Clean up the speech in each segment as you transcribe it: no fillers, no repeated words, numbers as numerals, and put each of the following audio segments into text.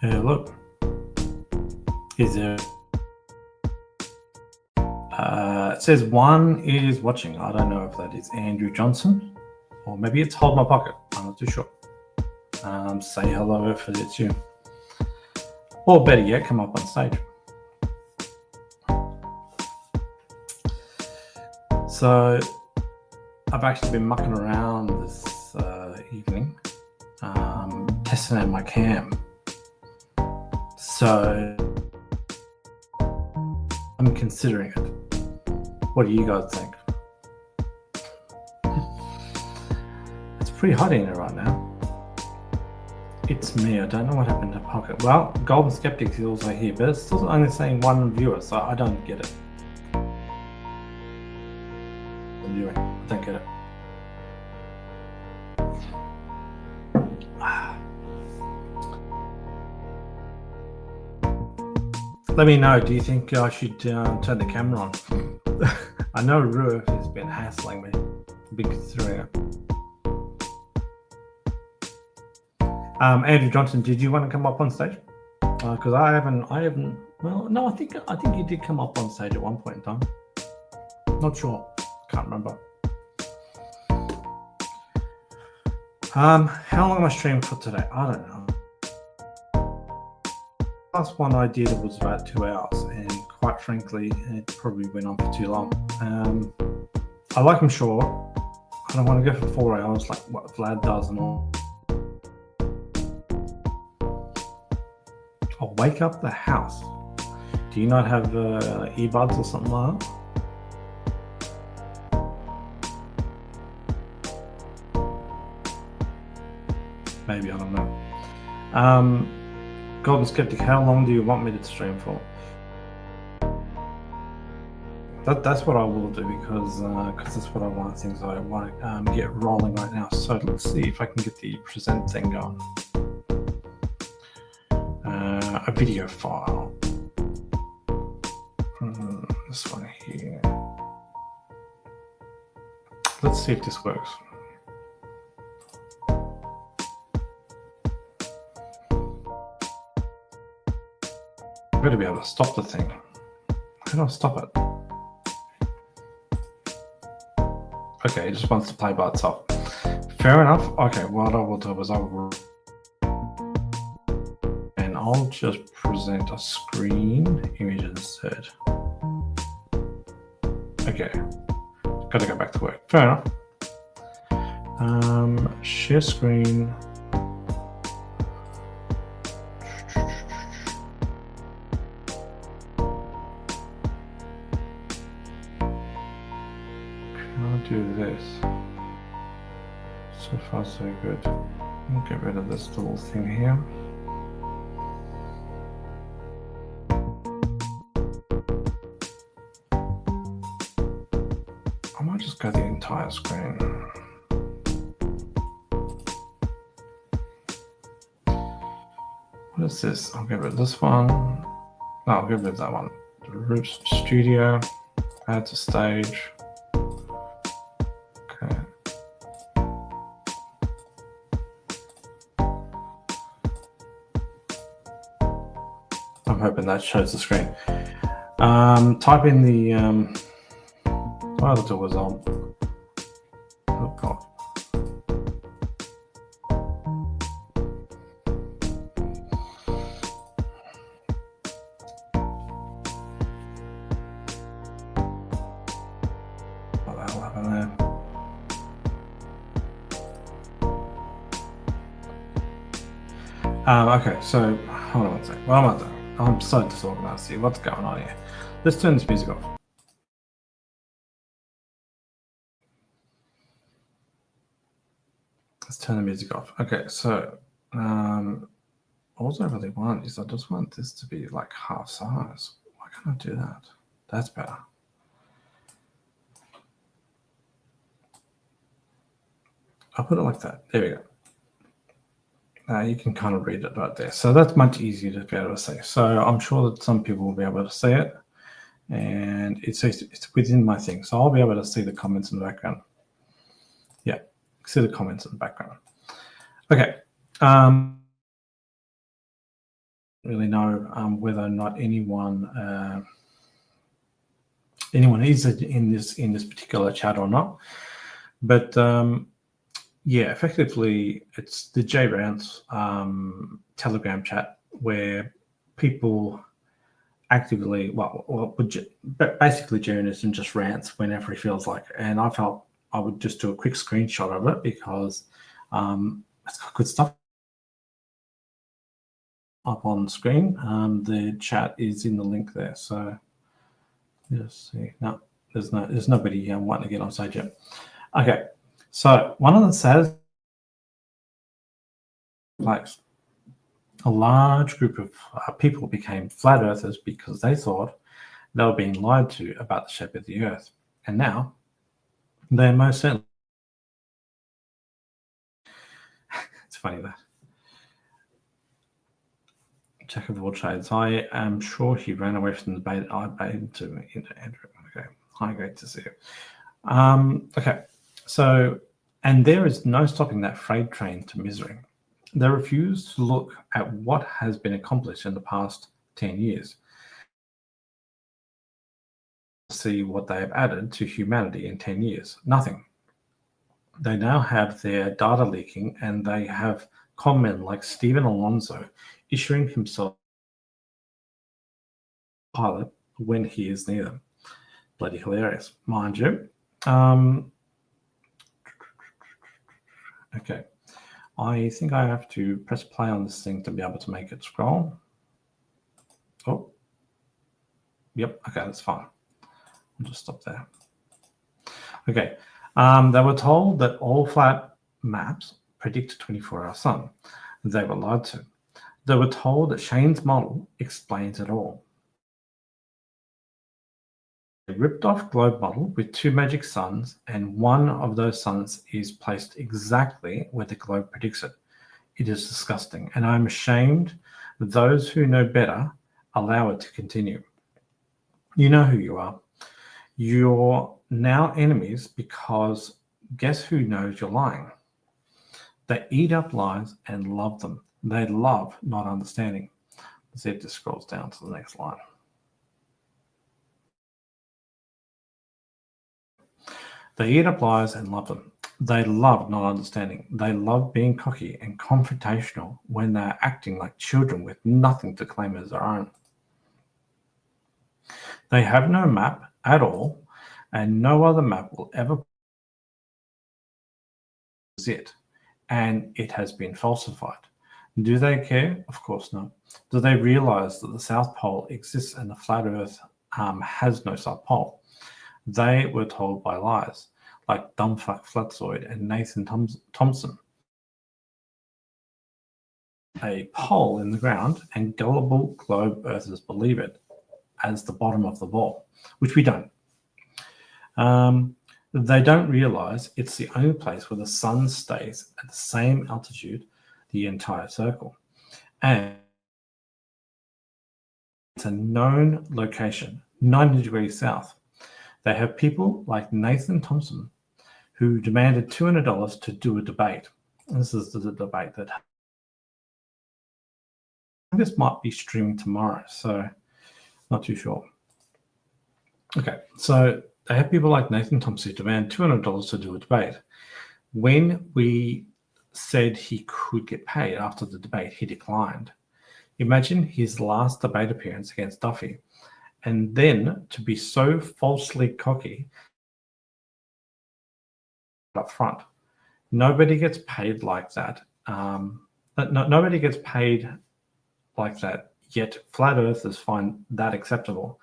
Look, is there? It says one is watching. I don't know if that is Andrew Johnson or maybe it's Hold My Pocket. I'm not too sure. Say hello if it's you. Or better yet, come up on stage. So I've actually been mucking around this evening, testing out my cam. So I'm considering it. What do you guys think? It's pretty hot in here right now. It's me. I don't know what happened to Pocket. Well, Golden Skeptic is also here, but it's still only saying one viewer, so I don't get it. I don't get it. Let me know. Do you think I should turn the camera on? I know Ruth has been hassling me. I've been considering it. Andrew Johnson, did you want to come up on stage? Because I haven't. Well, no, I think you did come up on stage at one point in time. Not sure. Can't remember. How long am I streaming for today? I don't know. Last one I did was about 2 hours, and quite frankly, it probably went on for too long. I like them short. I don't want to go for 4 hours like what Vlad does and all. I'll wake up the house. Do you not have earbuds or something like that? Maybe, I don't know. Golden Skeptic, how long do you want me to stream for? That's what I will do because that's what I want. Things I want to get rolling right now. So let's see if I can get the present thing going. A video file. This one here. Let's see if this works. I've got to be able to stop the thing. How do I stop it? Okay, it just wants to play by itself. Fair enough. Okay, what I will do is I'll just present a screen image instead. Okay, got to go back to work. Fair enough. Share screen. Do this. So far so good. I'll get rid of this little thing here. I might just go the entire screen. What is this? I'll get rid of this one. No, I'll get rid of that one. The Root Studio. Add to stage. I'm hoping that shows the screen. Type in the my other tool was on. Oh god. What the hell happened there? Okay, so hold on one sec. What am I doing? I'm so disorganized here. What's going on here? Let's turn this music off. Let's turn the music off. Okay, so all I really want is I just want this to be like half size. Why can't I do that? That's better. I'll put it like that. There we go. You can kind of read it right there. So that's much easier to be able to see. So I'm sure that some people will be able to see it. And it's within my thing. So I'll be able to see the comments in the background. Yeah, see the comments in the background. Okay. really know whether or not anyone is in this particular chat or not. But yeah, effectively, it's the J Rounds Telegram chat where people actively, but basically journalism just rants whenever he feels like it. And I felt I would just do a quick screenshot of it because it's got good stuff up on screen. The chat is in the link there, so just see. No, there's nobody wanting to get on stage yet. Okay, so one of the saddest place, a large group of people became flat earthers because they thought they were being lied to about the shape of the earth, and now they're most certainly. It's funny that. Jack of all trades. I am sure he ran away from the debate. I baited to Andrew. Okay. Hi, great to see you. Okay. So, and there is no stopping that freight train to misery. They refuse to look at what has been accomplished in the past 10 years. See what they have added to humanity in 10 years. Nothing. They now have their data leaking, and they have con men like Stephen Alonso issuing himself pilot when he is near them. Bloody hilarious, mind you. Okay, I think I have to press play on this thing to be able to make it scroll. Oh, yep, okay, that's fine. I'll just stop there. Okay, they were told that all flat maps predict a 24-hour sun. They were lied to. They were told that Shane's model explains it all. A ripped-off globe model with two magic suns, and one of those suns is placed exactly where the globe predicts it. It is disgusting, and I'm ashamed that those who know better allow it to continue. You know who you are. You're now enemies because guess who knows you're lying? They eat up lies and love them. They love not understanding. Let's see if this scrolls down to the next line. They eat up lies and love them. They love not understanding. They love being cocky and confrontational when they're acting like children with nothing to claim as their own. They have no map at all, and no other map will ever it, and it has been falsified. Do they care? Of course not. Do they realize that the South Pole exists and the flat Earth has no South Pole? They were told by lies, like Dumbfuck Flatzoid and Nathan Thompson. A pole in the ground, and gullible globe Earthers believe it as the bottom of the ball, which we don't. They don't realize it's the only place where the sun stays at the same altitude the entire circle. And it's a known location, 90 degrees south. They have people like Nathan Thompson who demanded $200 to do a debate. This is the debate that this might be streaming tomorrow, so not too sure. Okay, so they have people like Nathan Thompson who demand $200 to do a debate. When we said he could get paid after the debate, he declined. Imagine his last debate appearance against Duffy, and then to be so falsely cocky up front. Nobody gets paid like that. Nobody gets paid like that, yet flat earthers find that acceptable.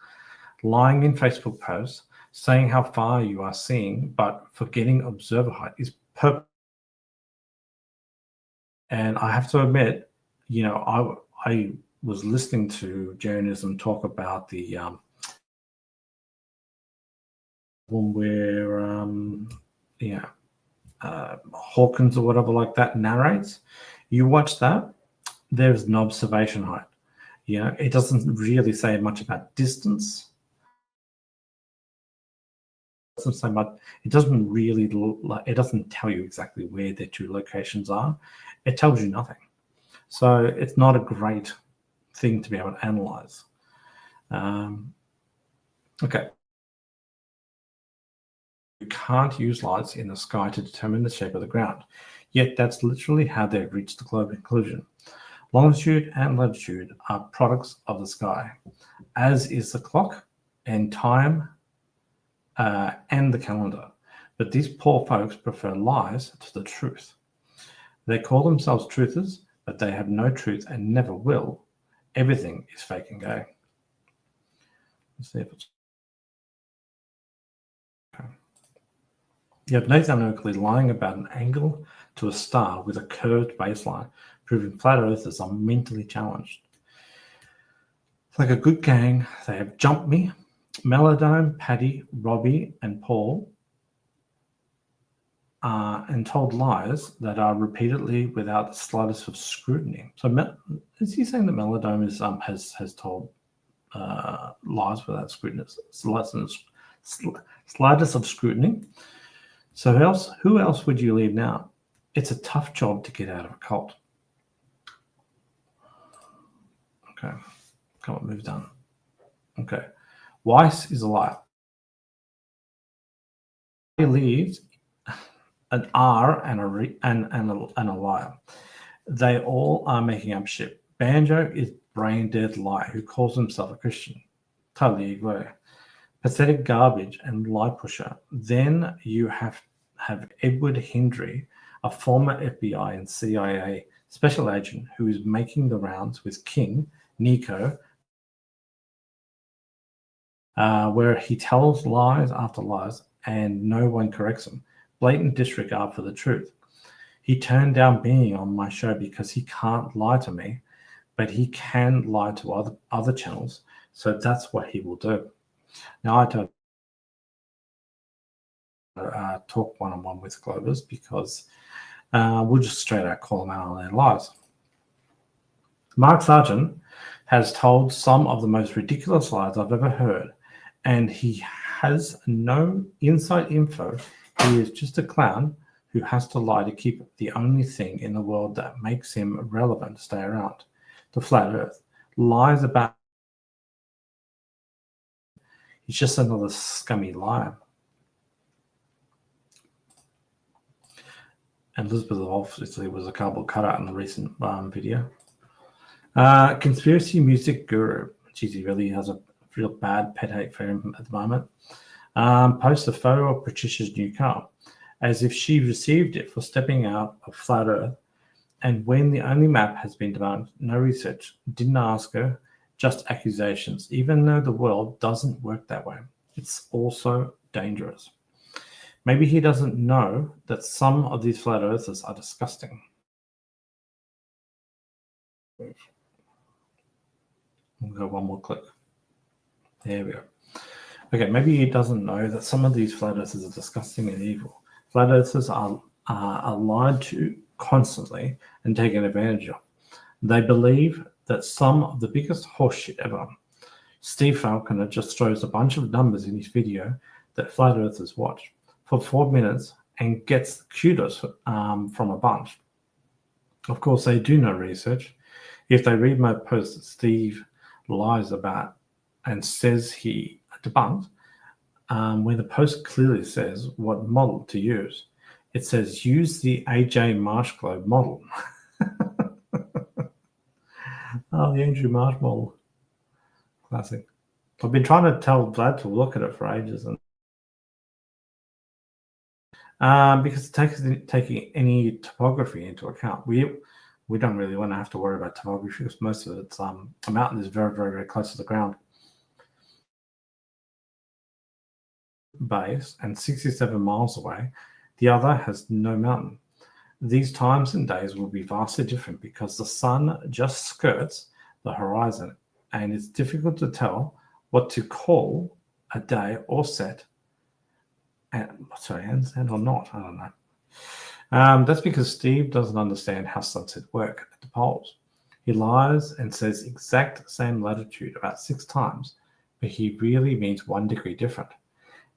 Lying in Facebook posts, saying how far you are seeing, but forgetting observer height is perfect. And I have to admit, you know, I was listening to journalism talk about the one where Hawkins or whatever like that narrates. You watch that, there's an observation height. You know, it doesn't really say much about distance. It doesn't say much. It doesn't really it doesn't tell you exactly where the two locations are. It tells you nothing. So it's not a great thing to be able to analyze. Okay. You can't use lights in the sky to determine the shape of the ground. Yet that's literally how they've reached the global conclusion. Longitude and latitude are products of the sky, as is the clock and time and the calendar. But these poor folks prefer lies to the truth. They call themselves truthers, but they have no truth and never will. Everything is fake and gay. Let's see if it's okay. You have Nathan Oakley lying about an angle to a star with a curved baseline, proving flat earthers are mentally challenged. Like a good gang, they have jumped me, Melodome, Paddy, Robbie, and Paul, and told lies that are repeatedly without the slightest of scrutiny. So, is he saying that Melodome has told lies without scrutiny, slightest of scrutiny? So, who else would you leave now? It's a tough job to get out of a cult. Okay, come on, move down. Okay, Weiss is a liar. He leaves an R and a liar. They all are making up shit. Banjo is brain dead lie who calls himself a Christian. Totally agree. Pathetic garbage and lie pusher. Then you have Edward Hendry, a former FBI and CIA special agent who is making the rounds with King, Nico, where he tells lies after lies and no one corrects him. Blatant disregard for the truth. He turned down being on my show because he can't lie to me, but he can lie to other channels. So that's what he will do. Now, I don't talk one-on-one with Globers because we'll just straight out call them out on their lies. Mark Sargent has told some of the most ridiculous lies I've ever heard, and he has no inside info. He is just a clown who has to lie to keep the only thing in the world that makes him relevant to stay around, the flat earth. Lies about. He's just another scummy liar. And Elizabeth obviously was a cardboard cutout in the recent video. Conspiracy music guru. Geez, he really has a real bad pet hate for him at the moment. Posts a photo of Patricia's new car, as if she received it for stepping out of flat earth. And when the only map has been debunked, no research, didn't ask her, just accusations, even though the world doesn't work that way. It's also dangerous. Maybe he doesn't know that some of these flat earthers are disgusting. We'll go one more click. There we go. Okay, maybe he doesn't know that some of these flat earthers are disgusting and evil. Flat earthers are lied to constantly and taken advantage of. They believe that some of the biggest horseshit ever. Steve Falconer just throws a bunch of numbers in his video that flat earthers watch for 4 minutes and gets kudos from a bunch. Of course, they do no research. If they read my post that Steve lies about and says he debunked, where the post clearly says what model to use. It says use the AJ Marsh Globe model. Oh, the Andrew Marsh model. Classic. I've been trying to tell Vlad to look at it for ages, and because it takes taking any topography into account. We don't really want to have to worry about topography because most of it's a mountain is very, very, very close to the ground base and 67 miles away. The other has no mountain. These times and days will be vastly different because the sun just skirts the horizon, and it's difficult to tell what to call a day or set. And sunset or not, I don't know. That's because Steve doesn't understand how sunsets work at the poles. He lies and says exact same latitude about 6 times, but he really means 1 degree different.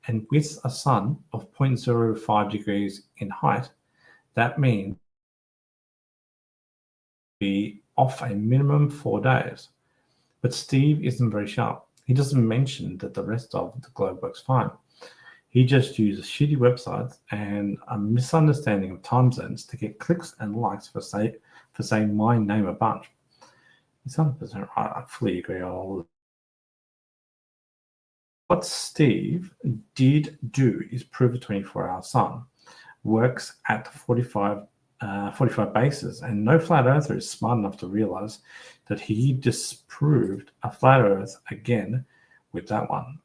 And with a sun of 0.05 degrees in height, that means be off a minimum 4 days. But Steve isn't very sharp. He doesn't mention that the rest of the globe works fine. He just uses shitty websites and a misunderstanding of time zones to get clicks and likes for saying my name a bunch. He's 100% right. I fully agree on all of this. What Steve did do is prove a 24-hour sun works at 45 bases, and no flat earther is smart enough to realize that he disproved a flat earth again with that one.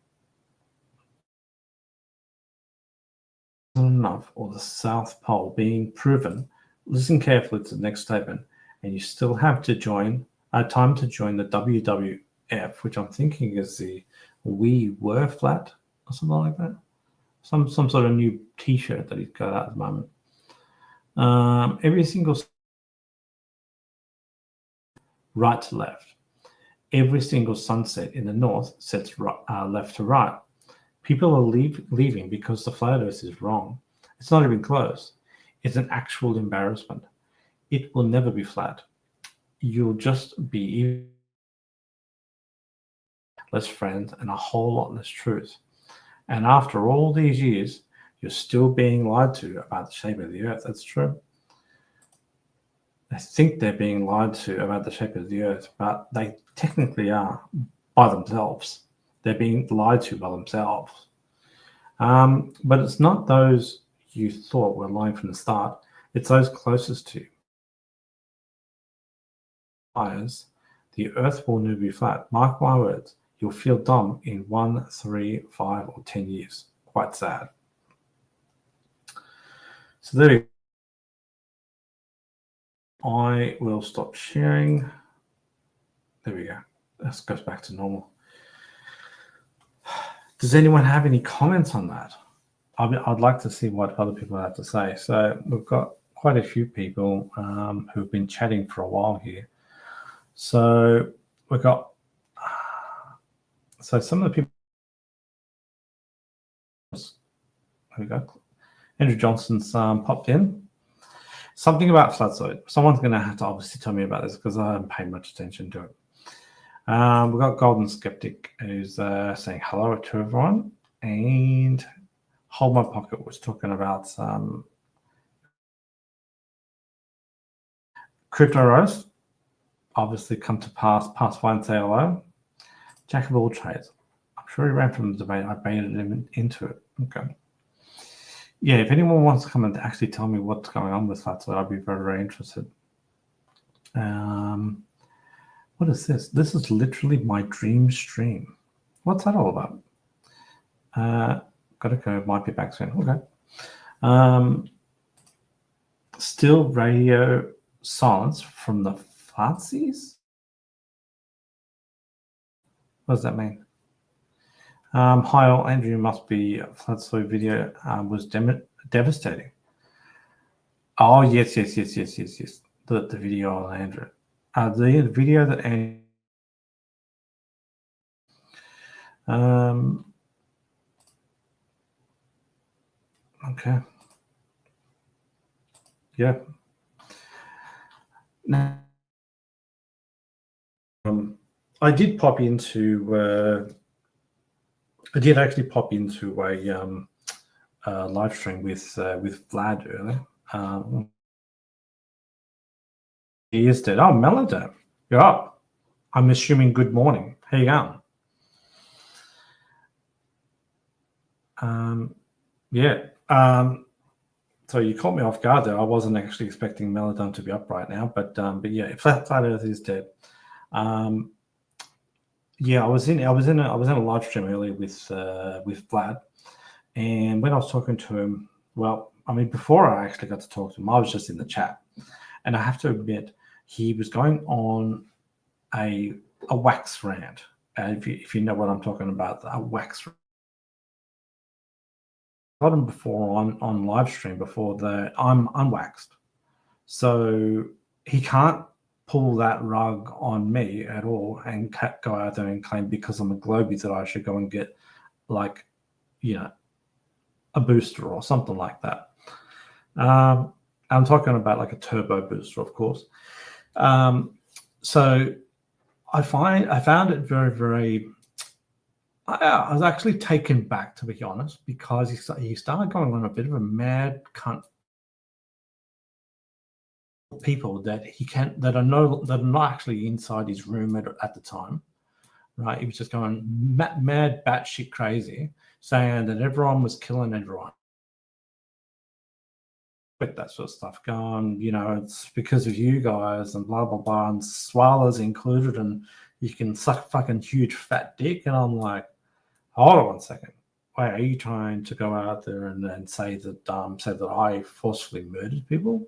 Enough, or the South Pole being proven, listen carefully to the next statement, and you still have to join time to join the WWF, which I'm thinking is the We Were Flat or something like that. Some sort of new T-shirt that he's got out at the moment. Every single right to left. Every single sunset in the north sets left to right. People are leaving because the flat earth is wrong. It's not even close. It's an actual embarrassment. It will never be flat. You'll just be less friends and a whole lot less truth. And after all these years, you're still being lied to about the shape of the earth. That's true. They think they're being lied to about the shape of the earth, but they technically are by themselves. They're being lied to by themselves. But it's not those you thought were lying from the start. It's those closest to you. The earth will never be flat. Mark my words, you'll feel dumb in 1, 3, 5, or 10 years. Quite sad. So there we go. I will stop sharing. There we go. This goes back to normal. Does anyone have any comments on that? I'd like to see what other people have to say. So we've got quite a few people who've been chatting for a while here. So we've got, so some of the people, there we go. Andrew Johnson's popped in. Something about flatzoid. Someone's going to have to obviously tell me about this because I haven't paid much attention to it. We've got Golden Skeptic who's saying hello to everyone, and Hold My Pocket was talking about Crypto Roast. Obviously come to pass by and say hello. Jack of all trades. I'm sure he ran from the debate. I baited him into it. Okay. Yeah, if anyone wants to come and actually tell me what's going on with Flatzoid, I'd be very, very interested. What is this? This is literally my dream stream. What's that all about? Gotta go. Might be back soon. Okay. Still radio silence from the Flatsies? What does that mean? Hi all, Andrew must be Flatsoy video was devastating. Oh yes. The video on Andrew. The video that Andrew. Okay. Yeah. Now, I did pop into. I did actually pop into a live stream with Vlad earlier. He is dead. Oh, Melodam, you're up. I'm assuming good morning. How you going? Yeah. So you caught me off guard there. I wasn't actually expecting Melodam to be up right now, but yeah, Flat Earth is dead. Yeah, I was in a live stream earlier with Vlad, and when I was talking to him, well, I mean, before I actually got to talk to him, I was just in the chat, and I have to admit, he was going on a wax rant. If you know what I'm talking about, a wax rant. I got him before on live stream before I'm unwaxed, so he can't pull that rug on me at all and go out there and claim because I'm a Globie that I should go and get like, a booster or something like that. I'm talking about like a turbo booster, of course. So I found it very, very. I was actually taken back, to be honest, because he started going on a bit of a mad cunt people that he can that are not actually inside his room at the time, right? He was just going mad batshit crazy, saying that everyone was killing everyone. With that sort of stuff going, it's because of you guys and blah blah blah, and Swala's included, and you can suck fucking huge fat dick, and I'm like, hold on 1 second. Wait, are you trying to go out there and then say that I forcefully murdered people?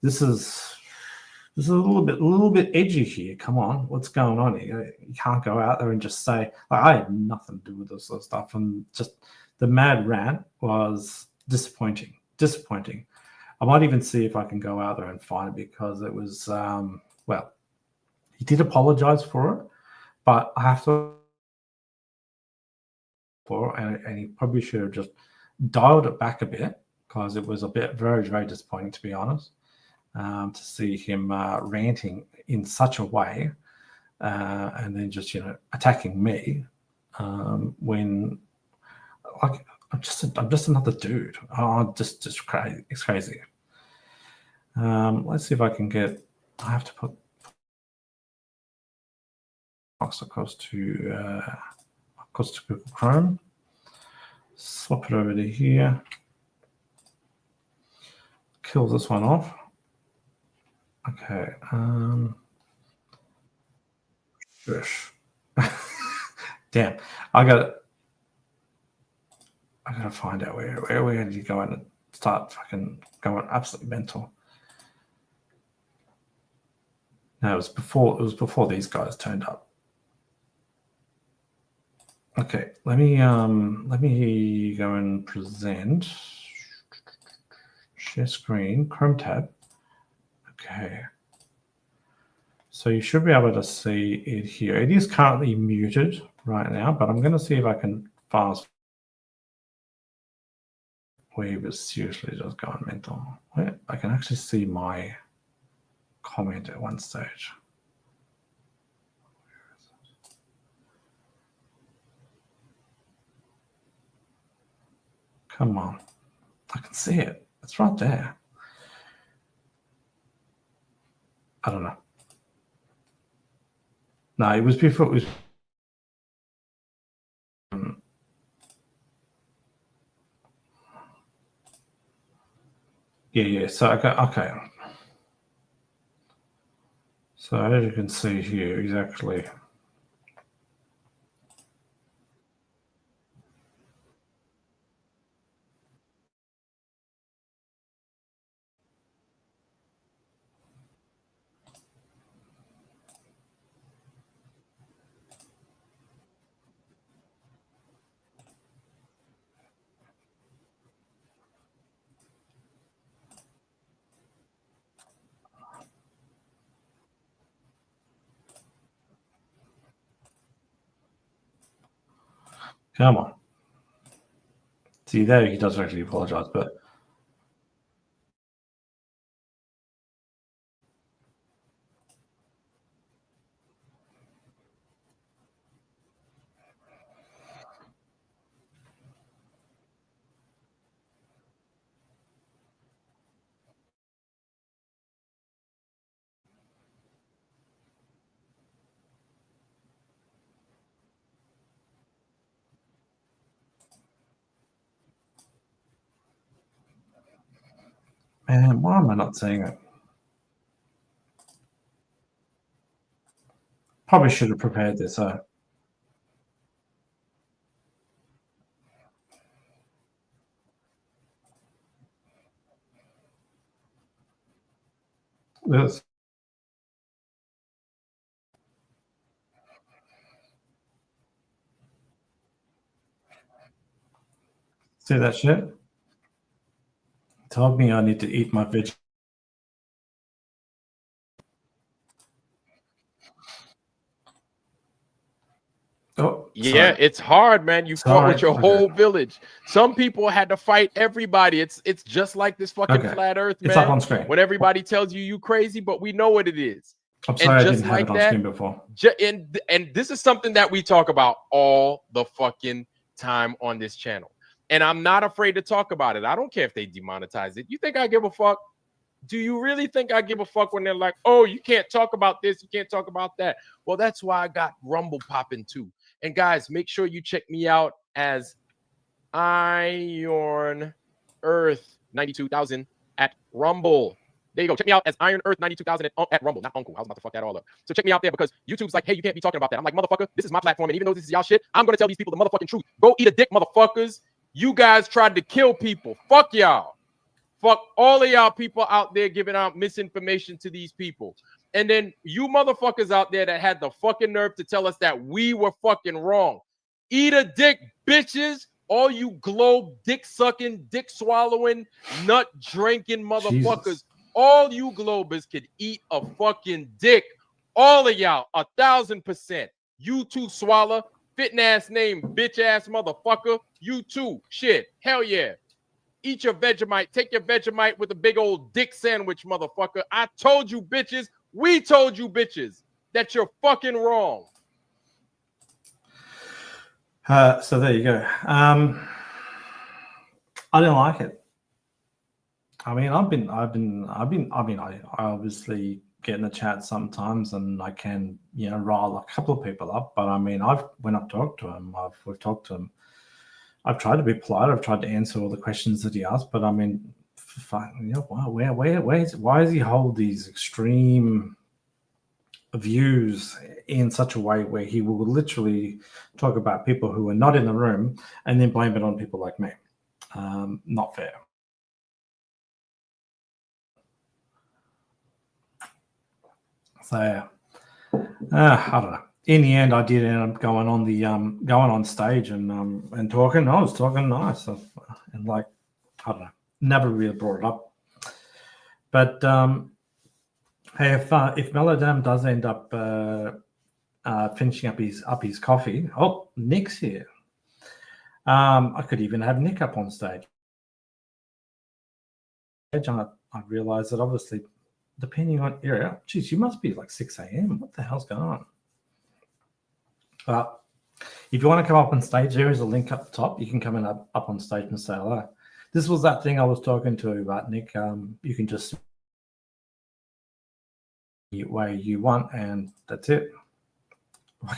This is a little bit edgy here. Come on, what's going on here? You can't go out there and just say, like, I had nothing to do with this sort of stuff. And just the mad rant was disappointing. I might even see if I can go out there and find it, because it was, well, he did apologize for it, but I have to, and he probably should have just dialed it back a bit, because it was a bit very, very disappointing, to be honest, to see him ranting in such a way, and then just attacking me when, like, I'm just another dude. Oh, just crazy. It's crazy. Let's see if I can get. I have to put across to Google Chrome. Swap it over to here. Kill this one off. Okay. Damn. I gotta find out where did you go in and start fucking going absolutely mental. No, it was before these guys turned up. Okay, let me go and present. Share screen, Chrome tab. Okay. So you should be able to see it here. It is currently muted right now, but I'm going to see if I can fast. We was seriously just going mental. Wait, I can actually see my comment at one stage. Come on. I can see it. It's right there. I don't know. No, it was before. It was. Yeah. So okay. So as you can see here, exactly. Come on. See, there he does actually apologize, but man, why am I not seeing it? Probably should have prepared this. This. See that shit? Told me I need to eat my veg. Oh, Yeah, sorry. it's hard, man. You fought with your whole village. Some people had to fight everybody. It's just like this fucking flat earth, man. It's up on screen. When everybody tells you crazy, but we know what it is. I'm sorry, I didn't have it on screen before. And this is something that we talk about all the fucking time on this channel. And I'm not afraid to talk about it. I don't care if they demonetize it. You think I give a fuck? Do you really think I give a fuck when they're like, oh, you can't talk about this, you can't talk about that? Well, that's why I got Rumble popping too. And guys, make sure you check me out as Iron Earth 92,000 at Rumble. There you go. Check me out as Iron Earth 92,000 at Rumble. Not Uncle. I was about to fuck that all up. So check me out there because YouTube's like, hey, you can't be talking about that. I'm like, motherfucker, this is my platform. And even though this is y'all shit, I'm going to tell these people the motherfucking truth. Go eat a dick, motherfuckers. You guys tried to kill people. Fuck y'all. Fuck all of y'all people out there giving out misinformation to these people. And then you motherfuckers out there that had the fucking nerve to tell us that we were fucking wrong. Eat a dick, bitches. All you globe dick sucking, dick swallowing, nut drinking motherfuckers. Jesus. All you globers could eat a fucking dick. All of y'all, 1,000%. You too, swallow. Fitting ass name, bitch ass motherfucker. You too. Shit. Hell yeah. Eat your Vegemite. Take your Vegemite with a big old dick sandwich, motherfucker. I told you, bitches. We told you, bitches, that you're fucking wrong. So there you go. I didn't like it. I mean, I obviously get in the chat sometimes, and I can, rile a couple of people up. But I mean, when I've talked to him, we've talked to him. I've tried to be polite. I've tried to answer all the questions that he asked. But I mean, why does he hold these extreme views in such a way where he will literally talk about people who are not in the room and then blame it on people like me? Not fair. So I don't know. In the end, I did end up going on stage and talking. I was talking nice, and like, I don't know, never really brought it up. But hey, if Melodam does end up finishing up his coffee, oh, Nick's here. I could even have Nick up on stage. I realised that obviously, depending on area, geez, you must be like 6 a.m. What the hell's going on? Well, if you want to come up on stage, there is a link up the top. You can come in up on stage and say hello. This was that thing I was talking to about, Nick. You can just way you want, and that's it.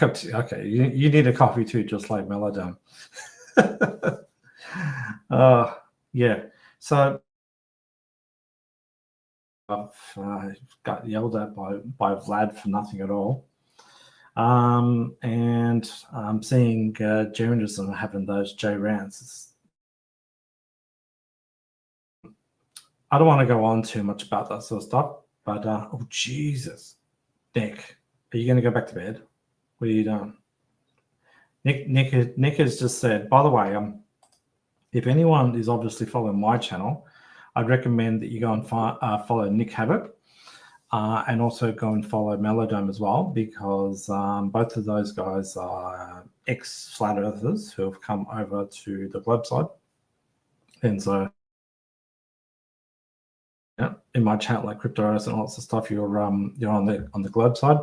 Okay, you need a coffee too, just like Melodam. Yeah. So I've got yelled at by Vlad for nothing at all. And I'm seeing Jeremy having those J rants. I don't want to go on too much about that sort of stuff, but oh Jesus, Nick, are you going to go back to bed? What are you doing? Nick has just said, by the way, if anyone is obviously following my channel, I'd recommend that you go and follow Nick Havok. And also go and follow Melodam as well, because both of those guys are ex-flat earthers who have come over to the globe side. And so, yeah, in my chat, like Crypto Earth and lots of stuff, you're on the globe side.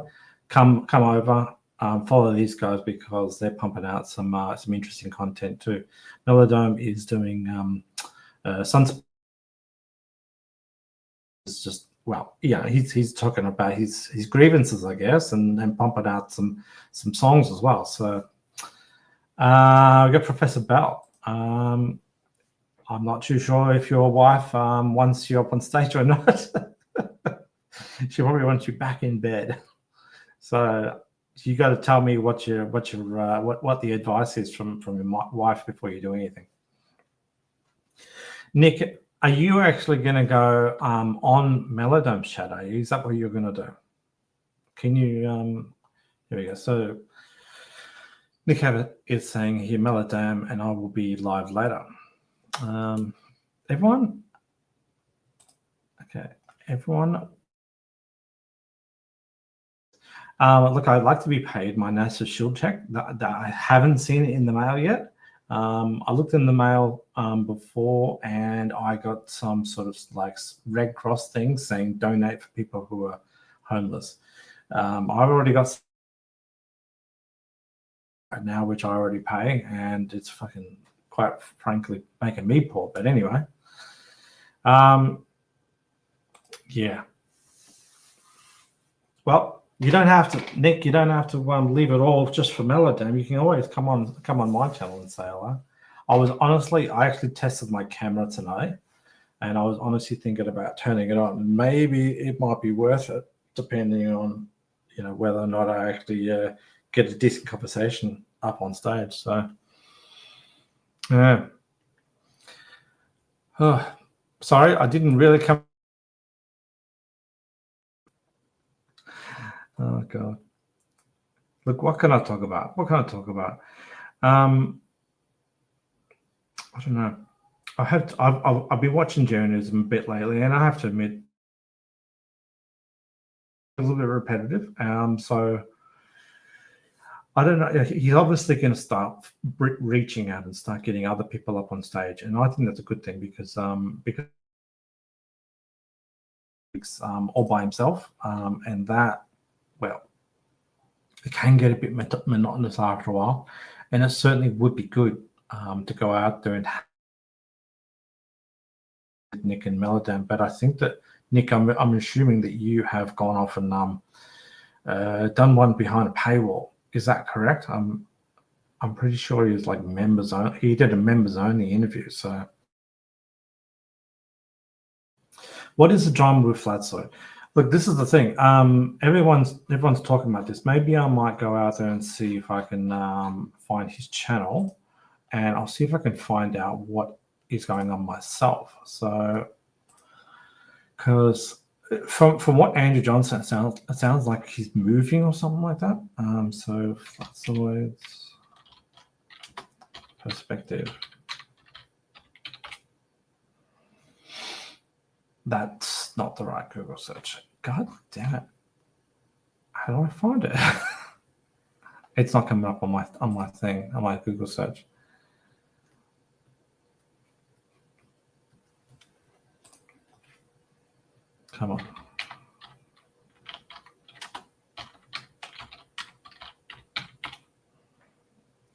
Come over, follow these guys because they're pumping out some interesting content too. Melodam is doing Sunspot. It's just, well, yeah, he's talking about his grievances, I guess, and pumping out some songs as well. So we got Professor Bell. I'm not too sure if your wife wants you up on stage or not. She probably wants you back in bed. So you got to tell me what the advice is from your wife before you do anything. Nick, are you actually going to go on Melodam's chat? Is that what you're going to do? Can you? Here we go. So Nick Abbott is saying here, Melodam, and I will be live later. Everyone? Okay. Everyone? Look, I'd like to be paid my NASA Shield check. That I haven't seen it in the mail yet. I looked in the mail before, and I got some sort of like Red Cross thing saying donate for people who are homeless. I've already got now, which I already pay, and it's fucking, quite frankly, making me poor. But anyway, yeah. Well, you don't have to, Nick. You don't have to leave it all just for Melodam. You can always come on my channel and say hello. I actually tested my camera tonight, and I was honestly thinking about turning it on. Maybe it might be worth it, depending on, whether or not I actually get a decent conversation up on stage. So, yeah. Oh, sorry, I didn't really come. Oh God. Look, what can I talk about? I don't know. I've been watching journalism a bit lately, and I have to admit, a little bit repetitive. So I don't know. He's obviously going to start reaching out and start getting other people up on stage, and I think that's a good thing because all by himself, and that, well, it can get a bit monotonous after a while, and it certainly would be good to go out there and Nick and Melodam. But I think that, Nick, I'm assuming that you have gone off and done one behind a paywall. Is that correct? I'm pretty sure he was like members only. He did a members only interview. So, what is the drama with Flatsoy? Look, this is the thing. Everyone's talking about this. Maybe I might go out there and see if I can find his channel, and I'll see if I can find out what is going on myself. So, because from what Andrew Johnson sounds, it sounds like he's moving or something like that. So Flatsoy's perspective. That's not the right Google search. God damn it! How do I find it? It's not coming up on my thing, on my Google search. Come on.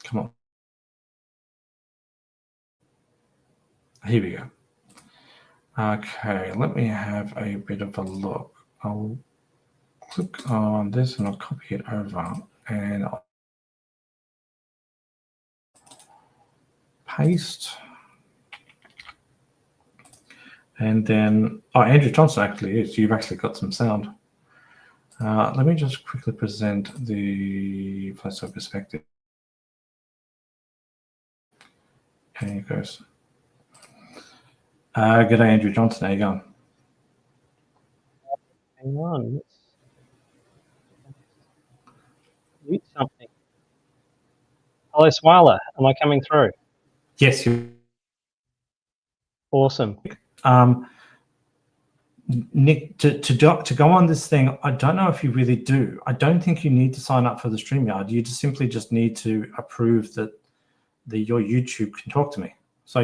Come on. Here we go. Okay, let me have a bit of a look. I'll click on this and I'll copy it over and I'll paste. And then, Andrew Johnson actually is. You've actually got some sound. Let me just quickly present the Flatsoy perspective. And he goes, g'day, Andrew Johnson. How you going? Hang on. Read something. Hello, Smiler. Am I coming through? Yes, you. Awesome. Nick, to go on this thing, I don't know if you really do. I don't think you need to sign up for the StreamYard. You simply just need to approve that your YouTube can talk to me. So,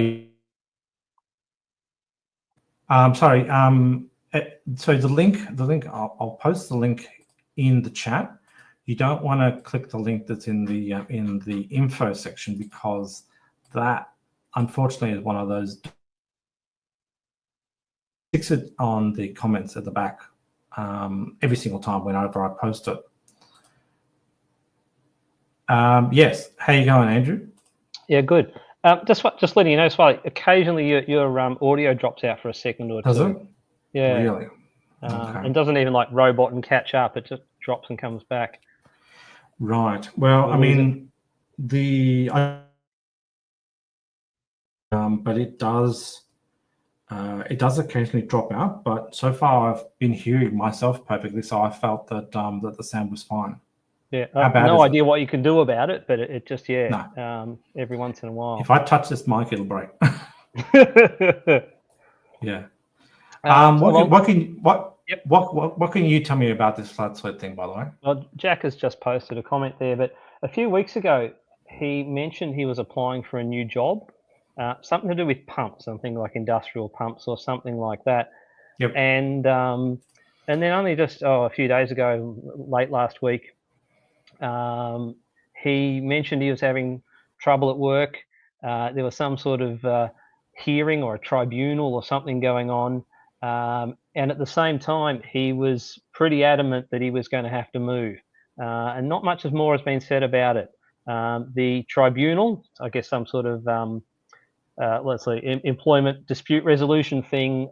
sorry. So the link. I'll post the link in the chat. You don't want to click the link that's in the info section, because that, unfortunately, is one of those. Fix it on the comments at the back every single time whenever I post it. Yes. How you going, Andrew? Yeah, good. Just letting you know, Smiley, occasionally your audio drops out for a second or two. Does it? Yeah. Really? Okay. And doesn't even like robot and catch up. It just drops and comes back. Right. Well, I mean, but it does occasionally drop out. But so far, I've been hearing myself perfectly, so I felt that that the sound was fine. Yeah. No idea what you can do about it, but it just every once in a while. If I touch this mic, it'll break. Yeah. What can you tell me about this Flatsoy thing, by the way? Well, Jack has just posted a comment there, but a few weeks ago he mentioned he was applying for a new job, something to do with pumps, something like industrial pumps or something like that. Yep. And And then only just a few days ago, late last week, he mentioned he was having trouble at work. There was some sort of hearing or a tribunal or something going on. And at the same time, he was pretty adamant that he was going to have to move. And not much more has been said about it. The tribunal, I guess some sort of, let's say, employment dispute resolution thing,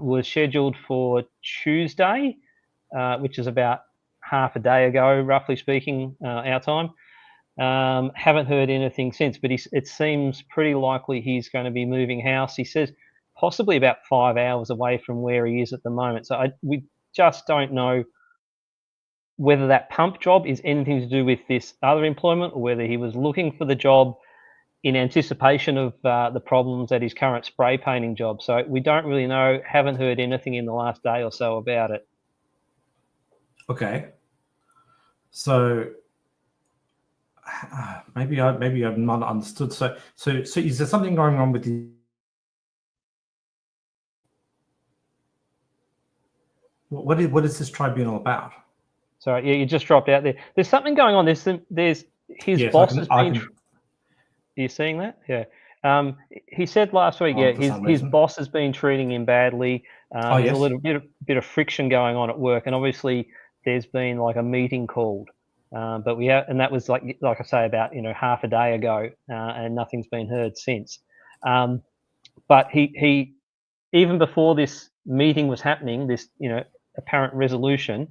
was scheduled for Tuesday, which is about half a day ago, roughly speaking, our time. Haven't heard anything since, but it seems pretty likely he's going to be moving house. He says possibly about 5 hours away from where he is at the moment. So we just don't know whether that pump job is anything to do with this other employment or whether he was looking for the job in anticipation of the problems at his current spray painting job. So we don't really know, haven't heard anything in the last day or so about it. Okay. So maybe I've not understood. So is there something going on with the? What is this tribunal about? Sorry, yeah, you just dropped out there. There's something going on. There's his boss has been. Are you seeing that? Yeah. He said last week, his boss has been treating him badly. There's a little bit of friction going on at work, and obviously there's been like a meeting called. But we have, and that was like I say, about half a day ago, and nothing's been heard since. But he even before this meeting was happening, this apparent resolution,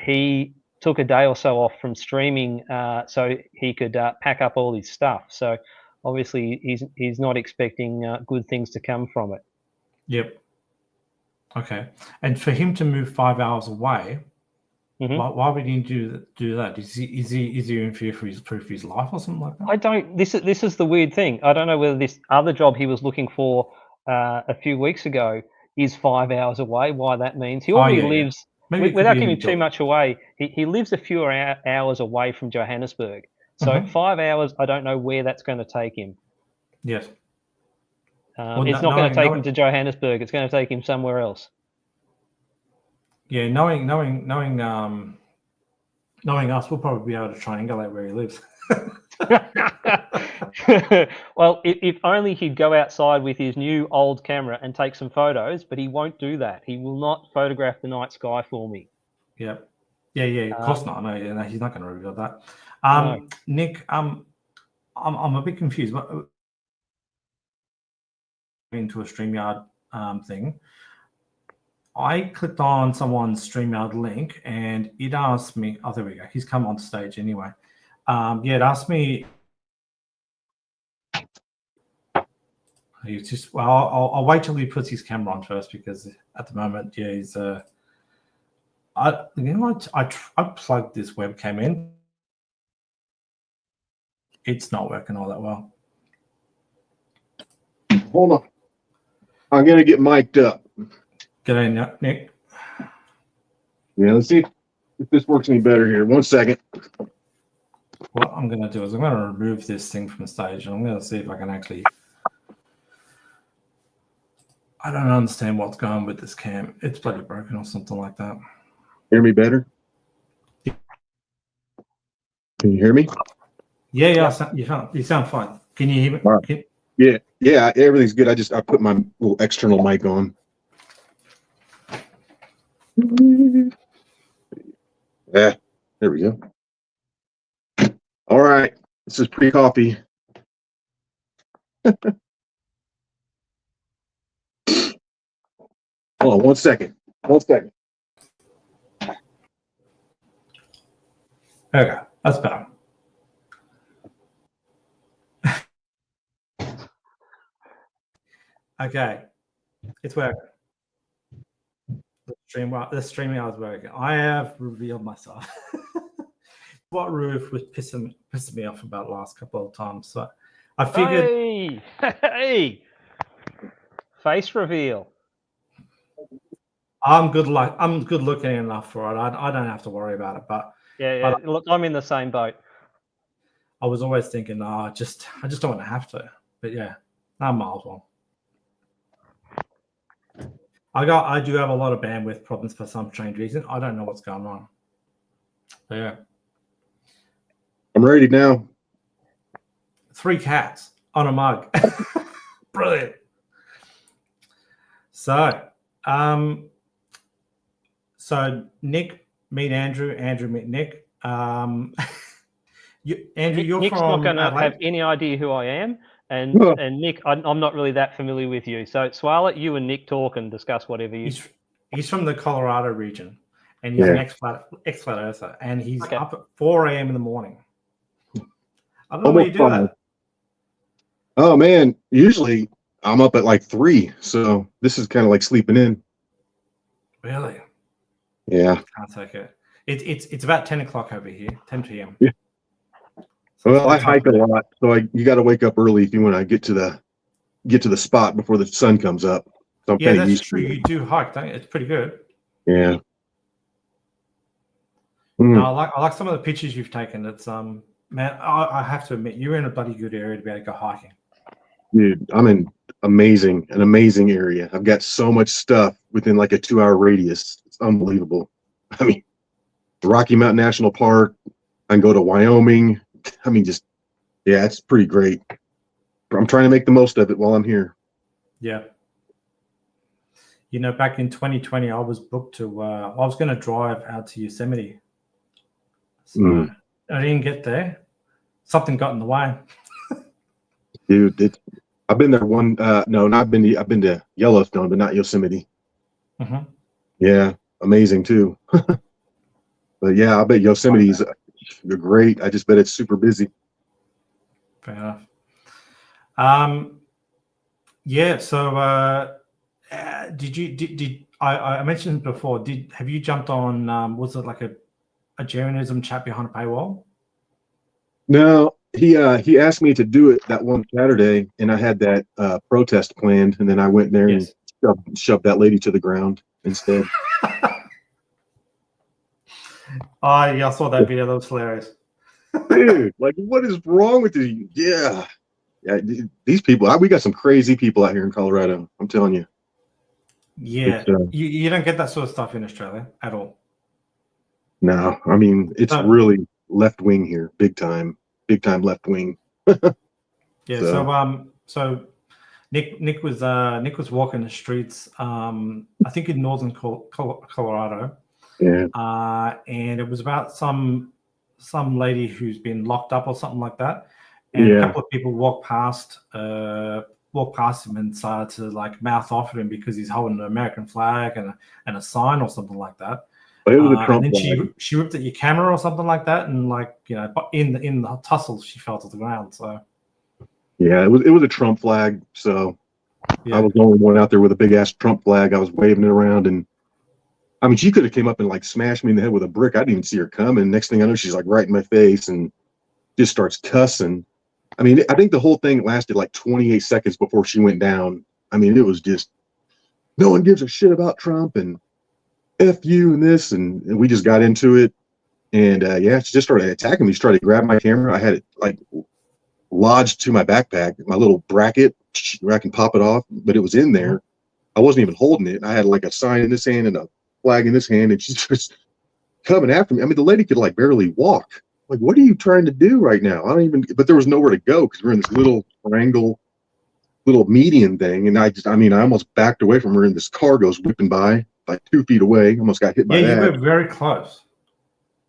he took a day or so off from streaming so he could pack up all his stuff. So obviously he's not expecting good things to come from it. Yep. Okay. And for him to move 5 hours away, why would he do that? Is he in fear for his life or something like that? I don't. This is the weird thing. I don't know whether this other job he was looking for a few weeks ago is 5 hours away. Why that means he already lives. Maybe without giving too much away, he lives a few hours away from Johannesburg. So 5 hours, I don't know where that's going to take him. Yes. It's not going to take him to Johannesburg. It's going to take him somewhere else. Yeah, knowing us, we'll probably be able to triangulate where he lives. Well, if only he'd go outside with his new old camera and take some photos, but he won't do that. He will not photograph the night sky for me. Yeah. Of course not. No, he's not going to reveal that. No. Nick, I'm a bit confused. Into a StreamYard thing. I clicked on someone's StreamYard link and it asked me, oh, there we go. He's come on stage anyway. It asked me. He's just, well, I'll wait till he puts his camera on first because at the moment, he's. I plugged this webcam in. It's not working all that well. Hold on. I'm going to get mic'd up. Get in, Nick. Yeah, let's see if this works any better here. 1 second. What I'm going to do is I'm going to remove this thing from the stage and I'm going to see if I can actually. I don't understand what's going on with this cam. It's bloody broken or something like that. Hear me better? Can you hear me? Yeah. You sound fine. Can you hear me? Right. Yeah, everything's good. I put my little external mic on. Yeah, there we go. All right, this is pre-coffee. Hold on 1 second. 1 second. Okay, that's better. Okay, it's working. The streaming is working. I have revealed myself. What Roof was pissing me off about the last couple of times. So I figured. Hey, face reveal. I'm good looking enough for it. I don't have to worry about it. But yeah. Look, I'm in the same boat. I was always thinking, I just don't want to have to. But yeah, I might as well. I do have a lot of bandwidth problems for some strange reason. I don't know what's going on. But yeah. I'm ready now. 3 cats on a mug. Brilliant. So, Nick meet Andrew. Andrew meet Nick. Andrew, you're Nick's from not going to Adelaide? have any idea who I am, and Oh. and Nick, I'm not really that familiar with you. So Swala, you and Nick talk and discuss whatever you. He's from the Colorado region, and he's an ex-flat earther, and he's up at 4 a.m. in the morning. I don't know why you do that. Oh man, usually I'm up at like 3, so this is kind of like sleeping in. Really? Yeah. Can't take it. It's about 10 o'clock over here, 10 p.m. Yeah. So Well, I hike a lot, so you got to wake up early if you want to get to the spot before the sun comes up. So I'm yeah, kind of that's used true. to it. You do hike, don't you? It's pretty good. Yeah. No, I like some of the pictures you've taken. It's man, I have to admit, you're in a bloody good area to be able to go hiking. Dude, I'm in an amazing area. I've got so much stuff within like a 2-hour radius. It's unbelievable. I mean, the Rocky Mountain National Park. I can go to Wyoming. I mean, yeah, it's pretty great. I'm trying to make the most of it while I'm here. Yeah. You know, back in 2020, I was booked to. I was going to drive out to Yosemite. So I didn't get there. Something got in the way. Dude, I've been there I've been to Yellowstone, but not Yosemite. Mm-hmm. Yeah, amazing too. But yeah, I bet Yosemite's great. I just bet it's super busy. Fair enough. Yeah. So, I mentioned before? Have you jumped on? Was it like a journalism chat behind a paywall? No, he asked me to do it that one Saturday, and I had that protest planned, and then I went there and shoved that lady to the ground instead. Yeah, I saw that video. That was hilarious. Dude, like, what is wrong with you? Yeah, these people. We got some crazy people out here in Colorado. I'm telling you. Yeah, you don't get that sort of stuff in Australia at all. No, I mean it's really left wing here, big time left wing. Yeah. So Nick was walking the streets. I think in northern Colorado. Yeah. And it was about some lady who's been locked up or something like that. And a couple of people walked past him and started to like mouth off at him because he's holding an American flag and a sign or something like that. It was a Trump and then flag. she ripped at your camera or something like that, and like, you know, in the tussle she fell to the ground. So yeah, it was a Trump flag. So I was the only one out there with a big ass Trump flag. I was waving it around, and I mean, she could have came up and like smashed me in the head with a brick. I didn't even see her coming. Next thing I know, she's like right in my face and just starts cussing. I mean, I think the whole thing lasted like 28 seconds before she went down. I mean, it was just, no one gives a shit about Trump and F you and this. And we just got into it. And she just started attacking me. She tried to grab my camera. I had it like lodged to my backpack, my little bracket where I can pop it off, but it was in there. I wasn't even holding it. I had like a sign in this hand and a flag in this hand, and she's just coming after me. I mean, the lady could like barely walk. Like, what are you trying to do right now? But there was nowhere to go because we're in this little triangle, little median thing. And I almost backed away from her, and this car goes whipping by like 2 feet away. Almost got hit by that. Yeah, you were very close.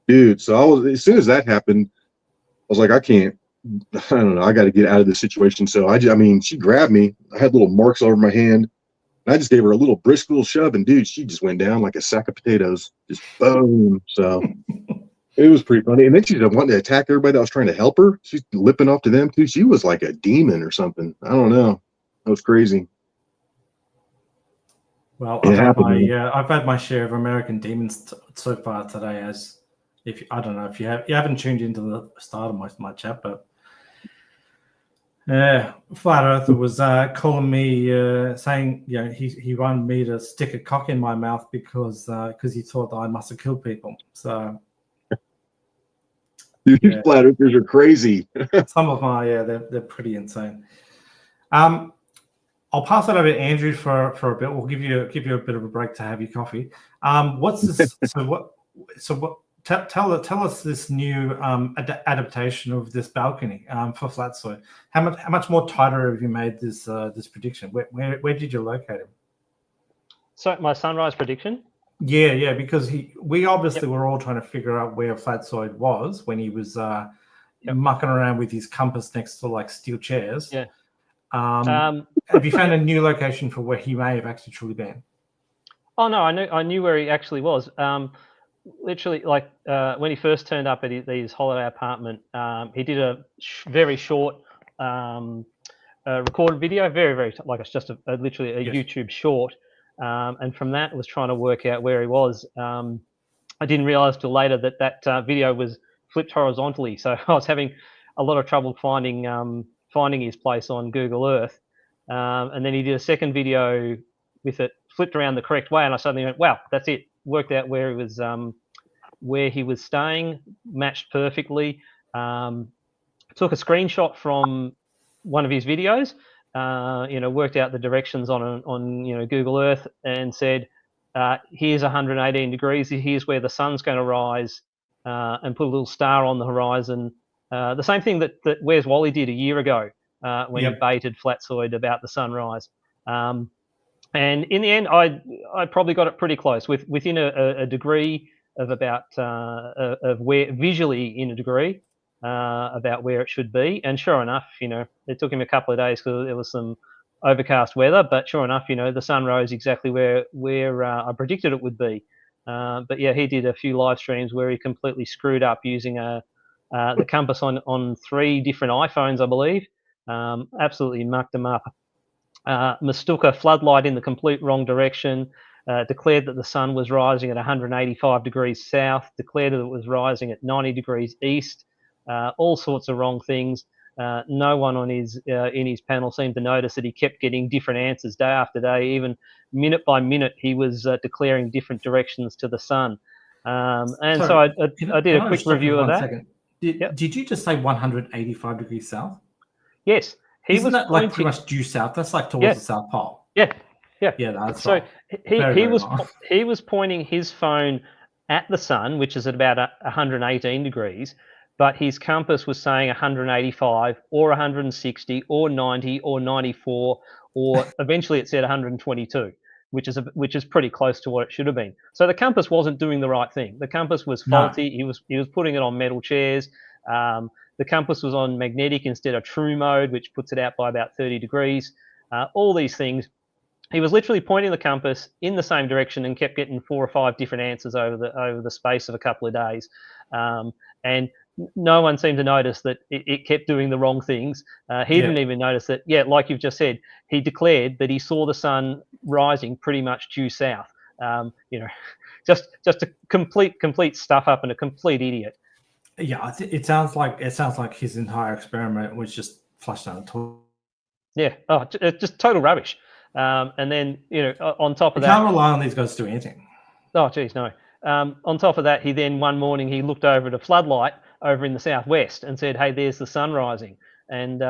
Dude, so as soon as that happened, I was like, I don't know. I got to get out of this situation. So she grabbed me. I had little marks all over my hand. And I just gave her a little brisk little shove, and dude, she just went down like a sack of potatoes. Just boom. So it was pretty funny. And then she just wanted to attack everybody that was trying to help her. She's lipping off to them too. She was like a demon or something. I don't know. That was crazy. Well, I've had my share of American demons so far today. I don't know if you haven't tuned into the start of my chat, but Flat Earther was calling me, saying, you know, he wanted me to stick a cock in my mouth because he thought I must have killed people. So Dude, these Flat Earthers are crazy. Some of them are, they're pretty insane. I'll pass it over to Andrew for a bit. We'll give you a bit of a break to have your coffee. What's this? Tell us this new adaptation of this balcony for Flatsoy. How much more tighter have you made this prediction? Where did you locate him? So my sunrise prediction. Yeah, because we obviously were all trying to figure out where Flatsoy was when he was mucking around with his compass next to like steel chairs. Yeah. Have you found a new location for where he may have actually truly been? Oh no, I knew where he actually was. Literally, like when he first turned up at his holiday apartment, he did a very short recorded video, very like it's just literally a YouTube short, and from that was trying to work out where he was. I didn't realize till later that video was flipped horizontally, so I was having a lot of trouble finding his place on Google Earth. And then he did a second video with it flipped around the correct way, and I suddenly went, "Wow, that's it!" Worked out where he was staying, matched perfectly. Took a screenshot from one of his videos, worked out the directions on Google Earth, and said, "Here's 118 degrees. Here's where the sun's going to rise," and put a little star on the horizon. The same thing that Where's Wally did a year ago when he baited Flatsoid about the sunrise. And in the end, I probably got it pretty close, within a degree of about of where visually in a degree about where it should be. And sure enough, it took him a couple of days because there was some overcast weather. But sure enough, the sun rose exactly where I predicted it would be. But yeah, he did a few live streams where he completely screwed up using the compass on 3 different iPhones, I believe. Absolutely mucked them up. Mistook a floodlight in the complete wrong direction, declared that the sun was rising at 185 degrees south, declared that it was rising at 90 degrees east, all sorts of wrong things. No one in his panel seemed to notice that he kept getting different answers day after day. Even minute by minute, he was declaring different directions to the sun. So I did a quick review of that. Second. Did you just say 185 degrees south? Yes. Isn't that like pretty much due south? That's like towards the South Pole. Yeah. That's so right. he was pointing his phone at the sun, which is at about 118 degrees, but his compass was saying 185 or 160 or 90 or 94, or eventually it said 122, which is pretty close to what it should have been. So the compass wasn't doing the right thing. The compass was faulty. No. He was putting it on metal chairs. The compass was on magnetic instead of true mode, which puts it out by about 30 degrees. All these things. He was literally pointing the compass in the same direction and kept getting 4 or 5 different answers over the space of a couple of days. And no one seemed to notice that it kept doing the wrong things. He didn't even notice that, like you've just said, he declared that he saw the sun rising pretty much due south. Just a complete stuff up and a complete idiot. Yeah, it sounds like his entire experiment was just flushed down the toilet. Yeah, just total rubbish. And then on top of that, you can't rely on these guys to do anything. Oh, geez, no. On top of that, he then one morning he looked over at a floodlight over in the southwest and said, "Hey, there's the sun rising." And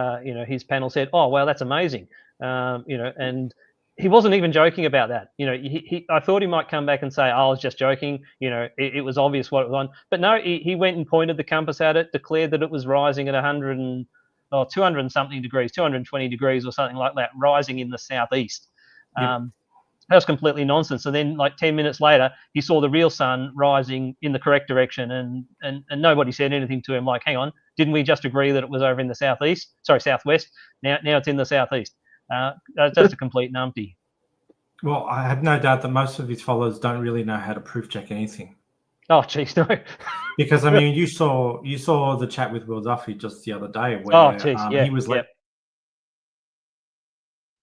his panel said, "Oh, well, that's amazing." And he wasn't even joking about that. I thought he might come back and say, "Oh, I was just joking." It was obvious what it was on. But no, he went and pointed the compass at it, declared that it was rising at 200 and something degrees, 220 degrees or something like that, rising in the southeast. That was completely nonsense. And then, like 10 minutes later, he saw the real sun rising in the correct direction, and nobody said anything to him. Like, hang on, didn't we just agree that it was over in the southwest? Now it's in the southeast. Just a complete numpty. Well, I have no doubt that most of his followers don't really know how to proof check anything. Oh, geez, no. Because I mean, you saw the chat with Will Duffy just the other day where he was like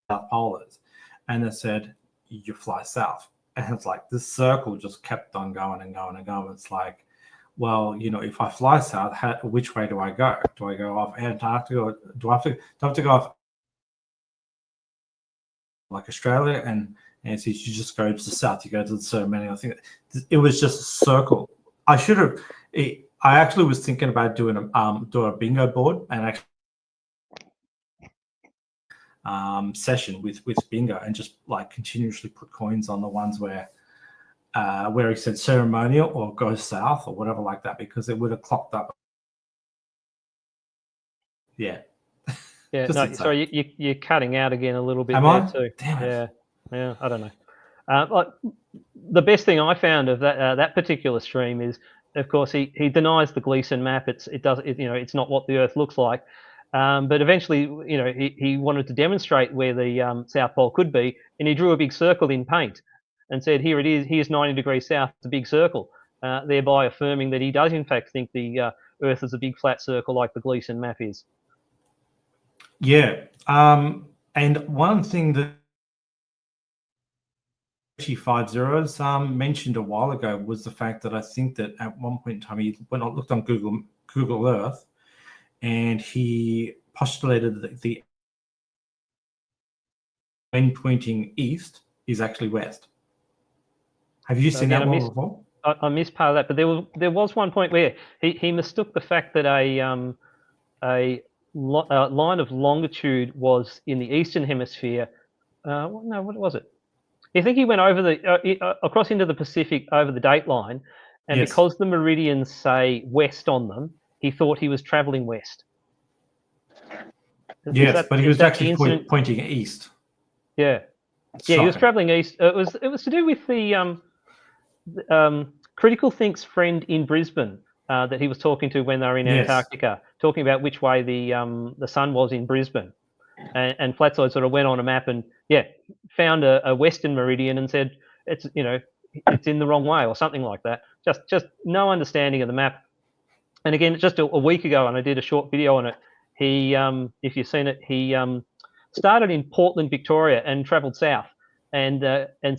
South Polars, and it said you fly south, and it's like this circle just kept on going and going and going. It's like, well, if I fly south, which way do I go? Do I go off Antarctica, or do I have to go off like Australia? And you just go to the south, you go to the ceremony. I think it was just a circle. I actually was thinking about doing a bingo board, and session with Bingo and just like continuously put coins on the ones where he said ceremonial or go south or whatever like that, because it would have clocked up. Yeah. Yeah, Just no, insane. sorry, you're cutting out again a little bit Am there I? too. Damn it. Yeah, I don't know. Like, the best thing I found of that particular stream is, of course, he denies the Gleason map. It's not what the Earth looks like. But eventually, he wanted to demonstrate where the South Pole could be, and he drew a big circle in paint and said, "Here it is. Here's 90 degrees south. It's a big circle," thereby affirming that he does in fact think the Earth is a big flat circle like the Gleason map is. Yeah. And one thing that 50s mentioned a while ago was the fact that I think that at one point in time he went on, looked on Google Earth, and he postulated that the when pointing east is actually west. Have you seen that one before? I missed part of that, but there was one point where he mistook the fact that a line of longitude was in the eastern hemisphere. No, what was it? I think he went over across into the Pacific over the date line, and Yes. because the meridians say west on them, he thought he was traveling west. Yes, but he was actually pointing east. Yeah, he was traveling east. It was to do with the Critical Think's friend in Brisbane that he was talking to when they were in Antarctica, talking about which way the sun was in Brisbane. And Flatside sort of went on a map and found a western meridian and said it's in the wrong way or something like that. Just no understanding of the map. And again, just a week ago, and I did a short video on it. He, if you've seen it, he started in Portland, Victoria, and travelled south, and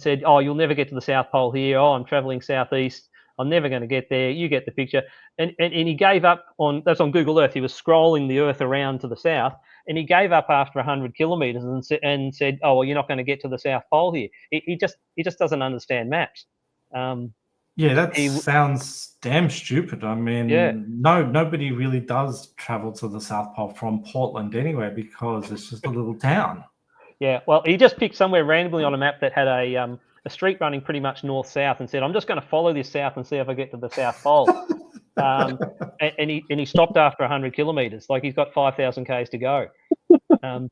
said, "Oh, you'll never get to the South Pole here. Oh, I'm travelling southeast. I'm never going to get there. You get the picture." And he gave up on, that's on Google Earth. He was scrolling the Earth around to the south, and he gave up after 100 kilometres and said, "Oh, well, you're not going to get to the South Pole here." He just doesn't understand maps. Yeah, that sounds damn stupid. I mean, nobody really does travel to the South Pole from Portland anyway, because it's just a little town. Yeah, well, he just picked somewhere randomly on a map that had a street running pretty much north-south and said, "I'm just going to follow this south and see if I get to the South Pole." And he stopped after 100 kilometres. Like, he's got 5,000 k's to go. And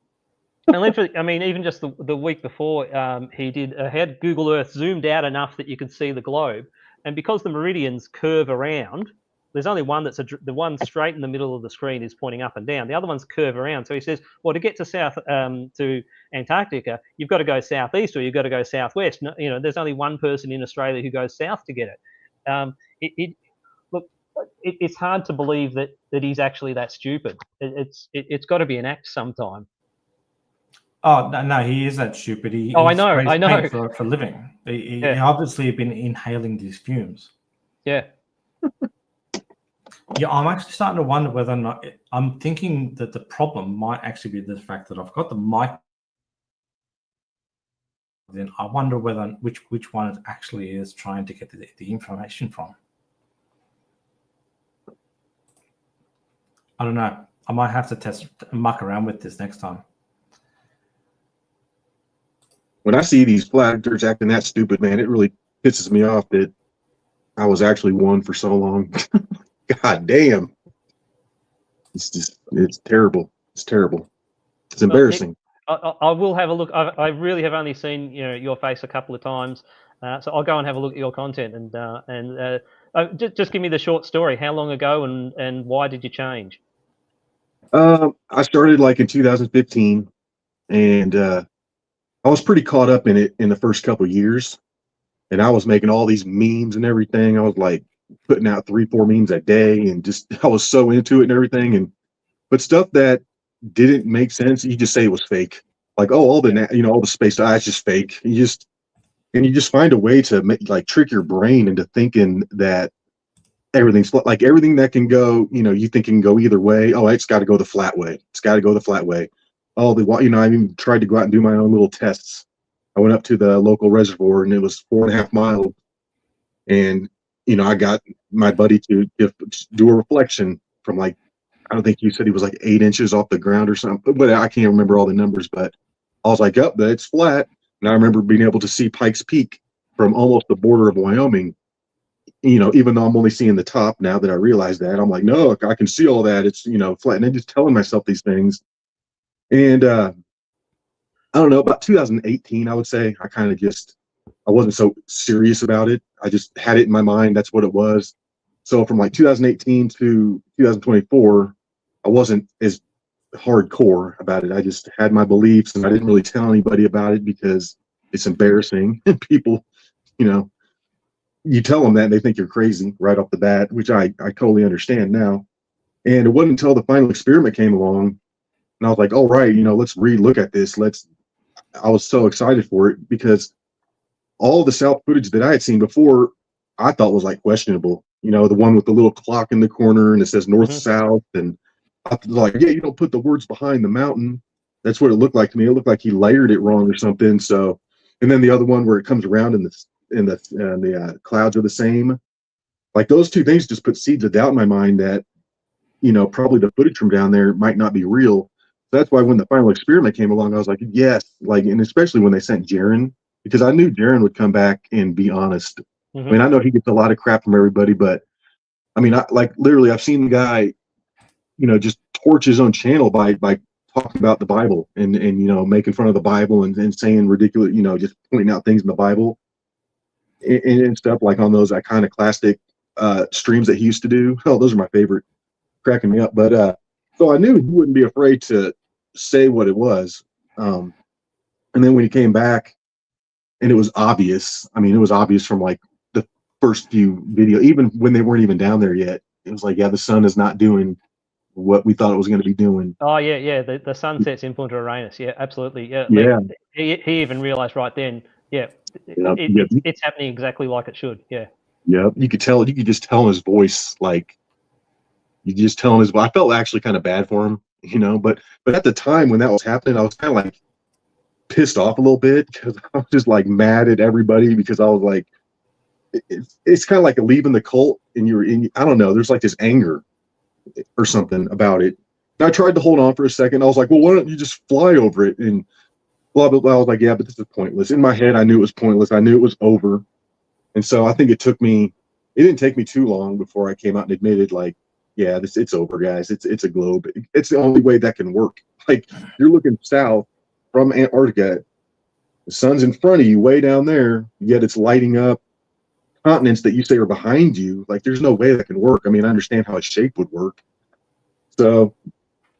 literally, I mean, even just the week before, he had Google Earth zoomed out enough that you could see the globe. And because the meridians curve around, there's only one the one straight in the middle of the screen is pointing up and down. The other ones curve around. So he says, well, to get to to Antarctica, you've got to go southeast or you've got to go southwest. There's only one person in Australia who goes south to get it. It's hard to believe that he's actually that stupid. It's got to be an act sometime. Oh no, he is that stupid. I know. For a living, he obviously been inhaling these fumes. Yeah. Yeah, I'm actually starting to wonder whether or not I'm thinking that the problem might actually be the fact that I've got the mic. Then I wonder which one it actually is trying to get the information from. I don't know. I might have to muck around with this next time. When I see these flaggers acting that stupid, man, it really pisses me off that I was actually one for so long. God damn. It's terrible. It's terrible. It's embarrassing. I will have a look. I really have only seen your face a couple of times, so I'll go and have a look at your content and just give me the short story. How long ago and why did you change? I started like in 2015, and I was pretty caught up in it in the first couple of years, and I was making all these memes and everything. I was like putting out 3-4 memes a day, and just I was so into it and everything. But stuff that didn't make sense, you just say it was fake. Like, oh, all the space, it's just fake. You just find a way to trick your brain into thinking that everything's like everything that can go. You think it can go either way. Oh, it's got to go the flat way. It's got to go the flat way. Oh, I even tried to go out and do my own little tests. I went up to the local reservoir, and it was 4.5 miles. And, I got my buddy to do a reflection from I don't think you said he was like 8 inches off the ground or something, but I can't remember all the numbers. But I was like, "Yep, it's flat." And I remember being able to see Pikes Peak from almost the border of Wyoming. You know, even though I'm only seeing the top now that I realize that, I'm like, no, I can see all that. It's, you know, flat. And I'm just telling myself these things. And I don't know, about 2018, I would say, I wasn't so serious about it. I just had it in my mind. That's what it was. So from like 2018 to 2024, I wasn't as hardcore about it. I just had my beliefs and I didn't really tell anybody about it because it's embarrassing. And people, you know, you tell them that and they think you're crazy right off the bat, which I totally understand now. And it wasn't until the final experiment came along and I was like, all right, you know, let's re-look at this. I was so excited for it because all the south footage that I had seen before, I thought was like questionable. You know, the one with the little clock in the corner and it says north south, and I was like, yeah, you don't put the words behind the mountain. That's what it looked like to me. It looked like he layered it wrong or something. So, and then the other one where it comes around and the clouds are the same. Like those two things just put seeds of doubt in my mind that, you know, probably the footage from down there might not be real. That's why when the final experiment came along, I was like, yes, like, and especially when they sent Jaron, because I knew Jaron would come back and be honest. I mean, I know he gets a lot of crap from everybody, but I mean, literally, I've seen the guy, you know, just torch his own channel by talking about the Bible and you know, making fun of the Bible and saying ridiculous, you know, just pointing out things in the Bible and stuff like on those iconoclastic streams that he used to do. Oh, those are my favorite, cracking me up. But so I knew he wouldn't be afraid to say what it was. And then when he came back, and it was obvious. I mean, it was obvious from like the first few video, even when they weren't even down there yet. It was like, yeah, the sun is not doing what we thought it was going to be doing. Oh yeah. The sun sets in Punta Arenas. Yeah, absolutely. Yeah. Yeah. He even realized right then. Yeah, it's happening exactly like it should. Yeah. Yeah. You could tell. You could just tell in his voice, like you could just tell in his voice. I felt actually kind of bad for him, you know. But at the time when that was happening, I was kind of like pissed off a little bit because I was just like mad at everybody because I was like, it's kind of like leaving the cult and you're in, I don't know, there's like this anger or something about it. And I tried to hold on for a second. I was like, well, why don't you just fly over it? And blah, blah, blah. I was like, yeah, but this is pointless. In my head, I knew it was pointless. I knew it was over. And so I think it didn't take me too long before I came out and admitted, like, yeah, it's over, guys. It's a globe. It's the only way that can work. Like, you're looking south from Antarctica. The sun's in front of you way down there, yet it's lighting up continents that you say are behind you. Like, there's no way that can work. I mean, I understand how its shape would work. So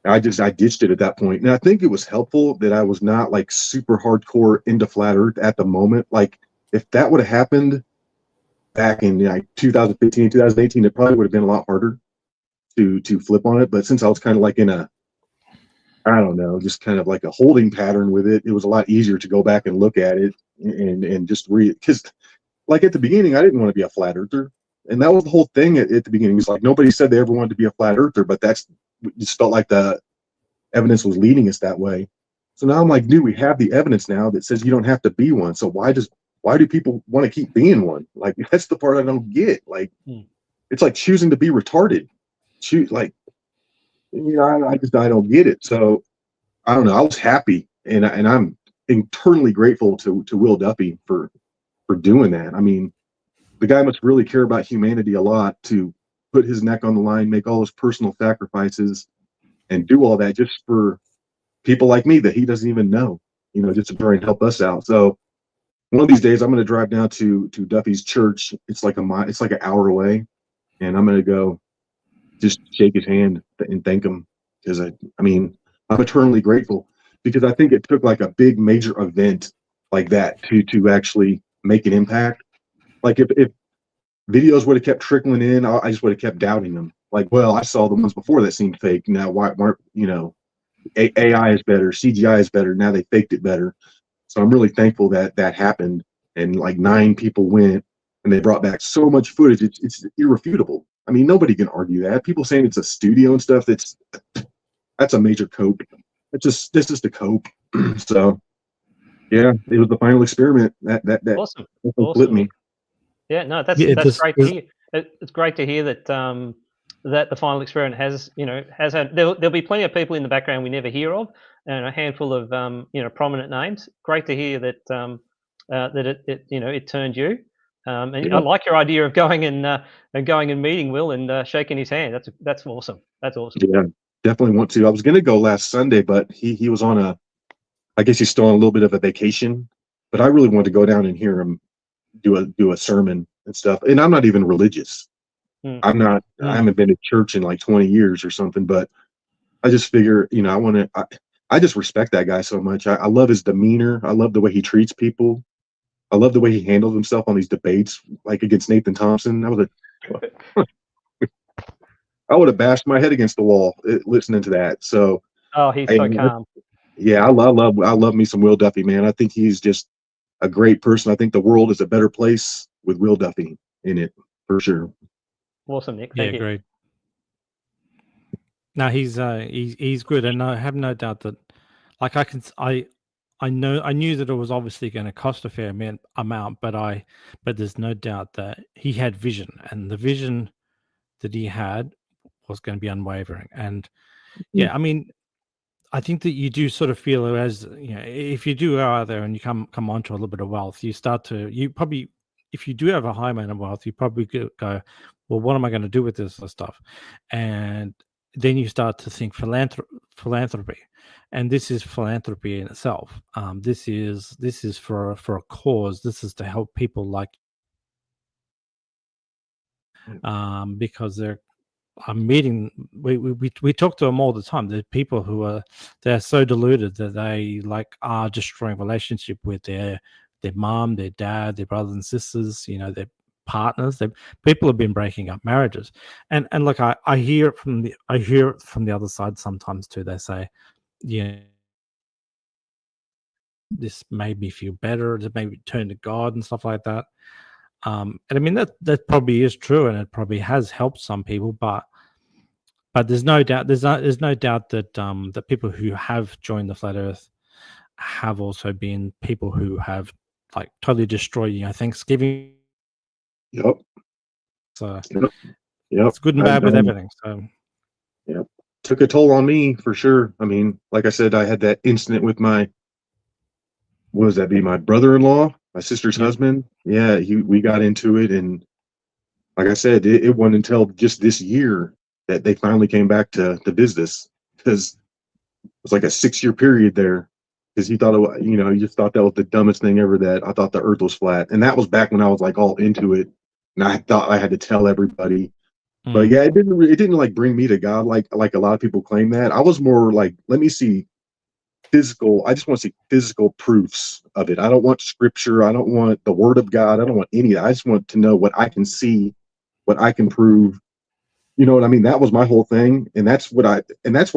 I ditched it at that point. And I think it was helpful that I was not like super hardcore into flat earth at the moment. Like, if that would have happened back in like 2015, 2018, it probably would have been a lot harder to flip on it. But since I was kind of like in a, I don't know, just kind of like a holding pattern with it, it was a lot easier to go back and look at it and just read it. Because like at the beginning, I didn't want to be a flat earther. And that was the whole thing at the beginning. It's like nobody said they ever wanted to be a flat earther, but that's just felt like the evidence was leading us that way. So now I'm like, dude, we have the evidence now that says you don't have to be one. So why do people want to keep being one? Like, that's the part I don't get. Like, it's like choosing to be retarded. Like, you know, I don't get it. So I don't know. I was happy, and I'm eternally grateful to Will Duffy for doing that. I mean, the guy must really care about humanity a lot to put his neck on the line, make all those personal sacrifices, and do all that just for people like me that he doesn't even know, you know, just to try and help us out. So one of these days I'm going to drive down to Duffy's church. It's like it's like an hour away, and I'm going to go just shake his hand and thank him because I mean, I'm eternally grateful because I think it took like a big major event like that to actually make an impact. Like if videos would have kept trickling in, I just would have kept doubting them. Like, well, I saw the ones before that seemed fake. Now, why aren't, you know, AI is better, CGI is better. Now they faked it better. So I'm really thankful that that happened. And like 9 people went and they brought back so much footage. It's irrefutable. I mean, nobody can argue that. People saying it's a studio and stuff, that's a major cope. This is the cope. So yeah, it was the final experiment that Awesome. flipped me. Yeah, no, that's great to hear. It's great to hear that that the final experiment has had. There'll be plenty of people in the background we never hear of, and a handful of prominent names. Great to hear that that it turned you. And I like your idea of going and meeting Will and shaking his hand. That's awesome. That's awesome. Yeah, definitely want to. I was going to go last Sunday, but he was on I guess he's still on a little bit of a vacation. But I really wanted to go down and hear him do a sermon and stuff. And I'm not even religious. I'm not. I haven't been to church in like 20 years or something. But I just figure, I just respect that guy so much. I love his demeanor. I love the way he treats people. I love the way he handles himself on these debates, like against Nathan Thompson. I would have bashed my head against the wall listening to that. So, he's so calm. Yeah, I love me some Will Duffy, man. I think he's just a great person. I think the world is a better place with Will Duffy in it, for sure. Awesome, Nick. Thank you. Great. No, he's good, and I have no doubt that, like, I knew that it was obviously going to cost a fair amount, but there's no doubt that he had vision, and the vision that he had was going to be unwavering. And yeah, I mean, I think that you do sort of feel, as if you do go out there and you come onto a little bit of wealth, you probably, if you do have a high amount of wealth, you probably go, well, what am I going to do with this stuff? And then you start to think philanthropy, and this is philanthropy in itself. This is for a cause. This is to help people like, because I'm meeting. We talk to them all the time. There's people who they're so deluded that they are destroying relationship with their mom, their dad, their brothers and sisters. Their partners. People have been breaking up marriages, and look, I hear it from the other side sometimes too. They say, this made me feel better. It made me turn to God and stuff like that. And I mean that probably is true, and it probably has helped some people, but there's no doubt that that people who have joined the flat Earth have also been people who have totally destroyed Thanksgiving. Yep. So yep. It's good and bad with everything. So yep, took a toll on me for sure. I mean, like I said, I had that incident with my brother-in-law, my sister's husband. Yeah, we got into it, and like I said, it wasn't until just this year that they finally came back to business, because it was like a 6-year period there, because he thought he just thought that was the dumbest thing ever, that I thought the earth was flat. And that was back when I was like all into it, and I thought I had to tell everybody. But yeah, it didn't like bring me to God like a lot of people claim that. I was more like, let me see physical. I just want to see physical proofs of it. I don't want scripture. I don't want the word of God. I don't want any of that. I just want to know what I can see, what I can prove. You know what I mean? That was my whole thing. And that's why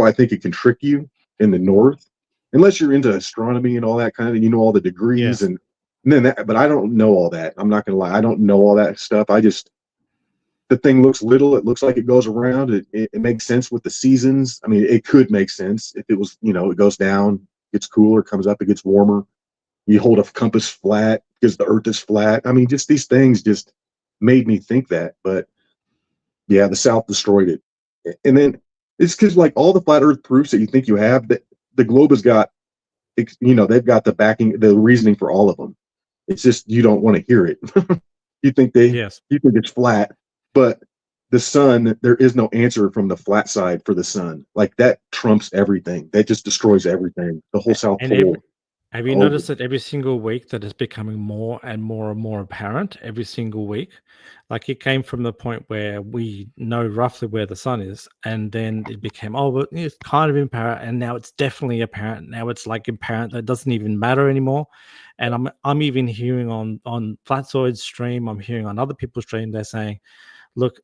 I think it can trick you in the North, unless you're into astronomy and all that kind of, all the degrees and then that, but I don't know all that. I'm not going to lie. I don't know all that stuff. The thing looks little. It looks like it goes around. It makes sense with the seasons. I mean, it could make sense if it was, it goes down, gets cooler, comes up, it gets warmer. You hold a compass flat because the earth is flat. I mean, just these things just made me think that. But yeah, the South destroyed it. And then it's because like all the flat earth proofs that you think you have, that the globe has got, they've got the backing, the reasoning for all of them. It's just, you don't want to hear it. You think you think it's flat. But the sun, there is no answer from the flat side for the sun. Like that trumps everything. That just destroys everything. The whole South Pole. Have you noticed that every single week that is becoming more and more and more apparent every single week? Like it came from the point where we know roughly where the sun is, and then it became, but it's kind of apparent, and now it's definitely apparent. Now it's like apparent that it doesn't even matter anymore. And I'm even hearing on Flatzoid's stream, I'm hearing on other people's stream, they're saying, look,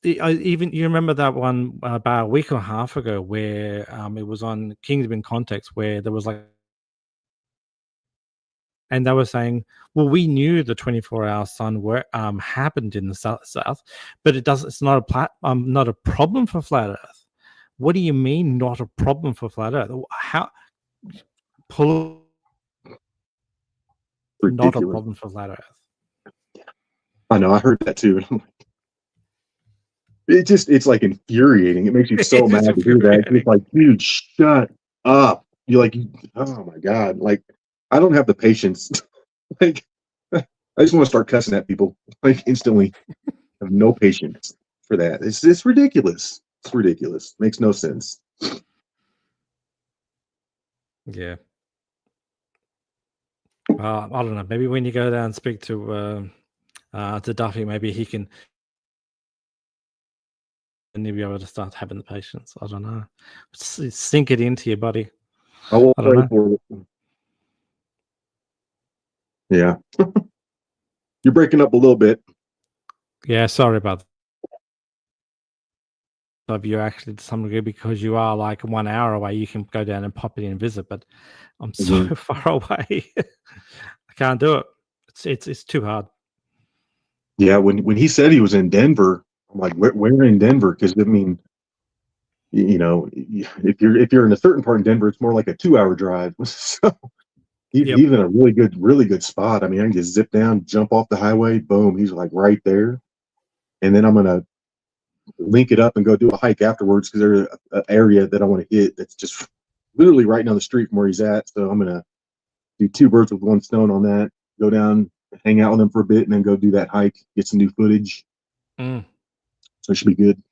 even you remember that one about a week or a half ago where it was on Kingdom in Context, where there was like, and they were saying, well, we knew the 24-hour sun happened in the south, but it's not a problem for flat Earth. What do you mean not a problem for flat Earth? How not a problem for flat Earth? I know, I heard that too. it's like infuriating. It makes you so It is mad to hear that. infuriating. It's like, dude, shut up. You're like, oh my God. Like, I don't have the patience. Like, I just want to start cussing at people like instantly. I have no patience for that. It's ridiculous. It's ridiculous. Makes no sense. Yeah. I don't know. Maybe when you go down and speak to Duffy, maybe he can, and you'll be able to start having the patience. I don't know. Sink it into you, buddy. I will I don't pray know. for it. Yeah. You're breaking up a little bit. Yeah, sorry about that. Of you actually to some degree, because you are like 1 hour away, you can go down and pop in and visit, but I'm so far away. I can't do it. It's too hard. Yeah, when he said he was in Denver, I'm like, where in Denver? Because I mean, you know, if you're in a certain part in Denver, it's more like a 2-hour drive. So he's Yep. in a really good spot. I mean, I can just zip down, jump off the highway, boom, he's like right there. And then I'm gonna link it up and go do a hike afterwards because there's an area that I want to hit that's just literally right down the street from where he's at. So I'm gonna do 2 birds with 1 stone on that. Go down, hang out with him for a bit, and then go do that hike, get some new footage. Mm. So it should be good.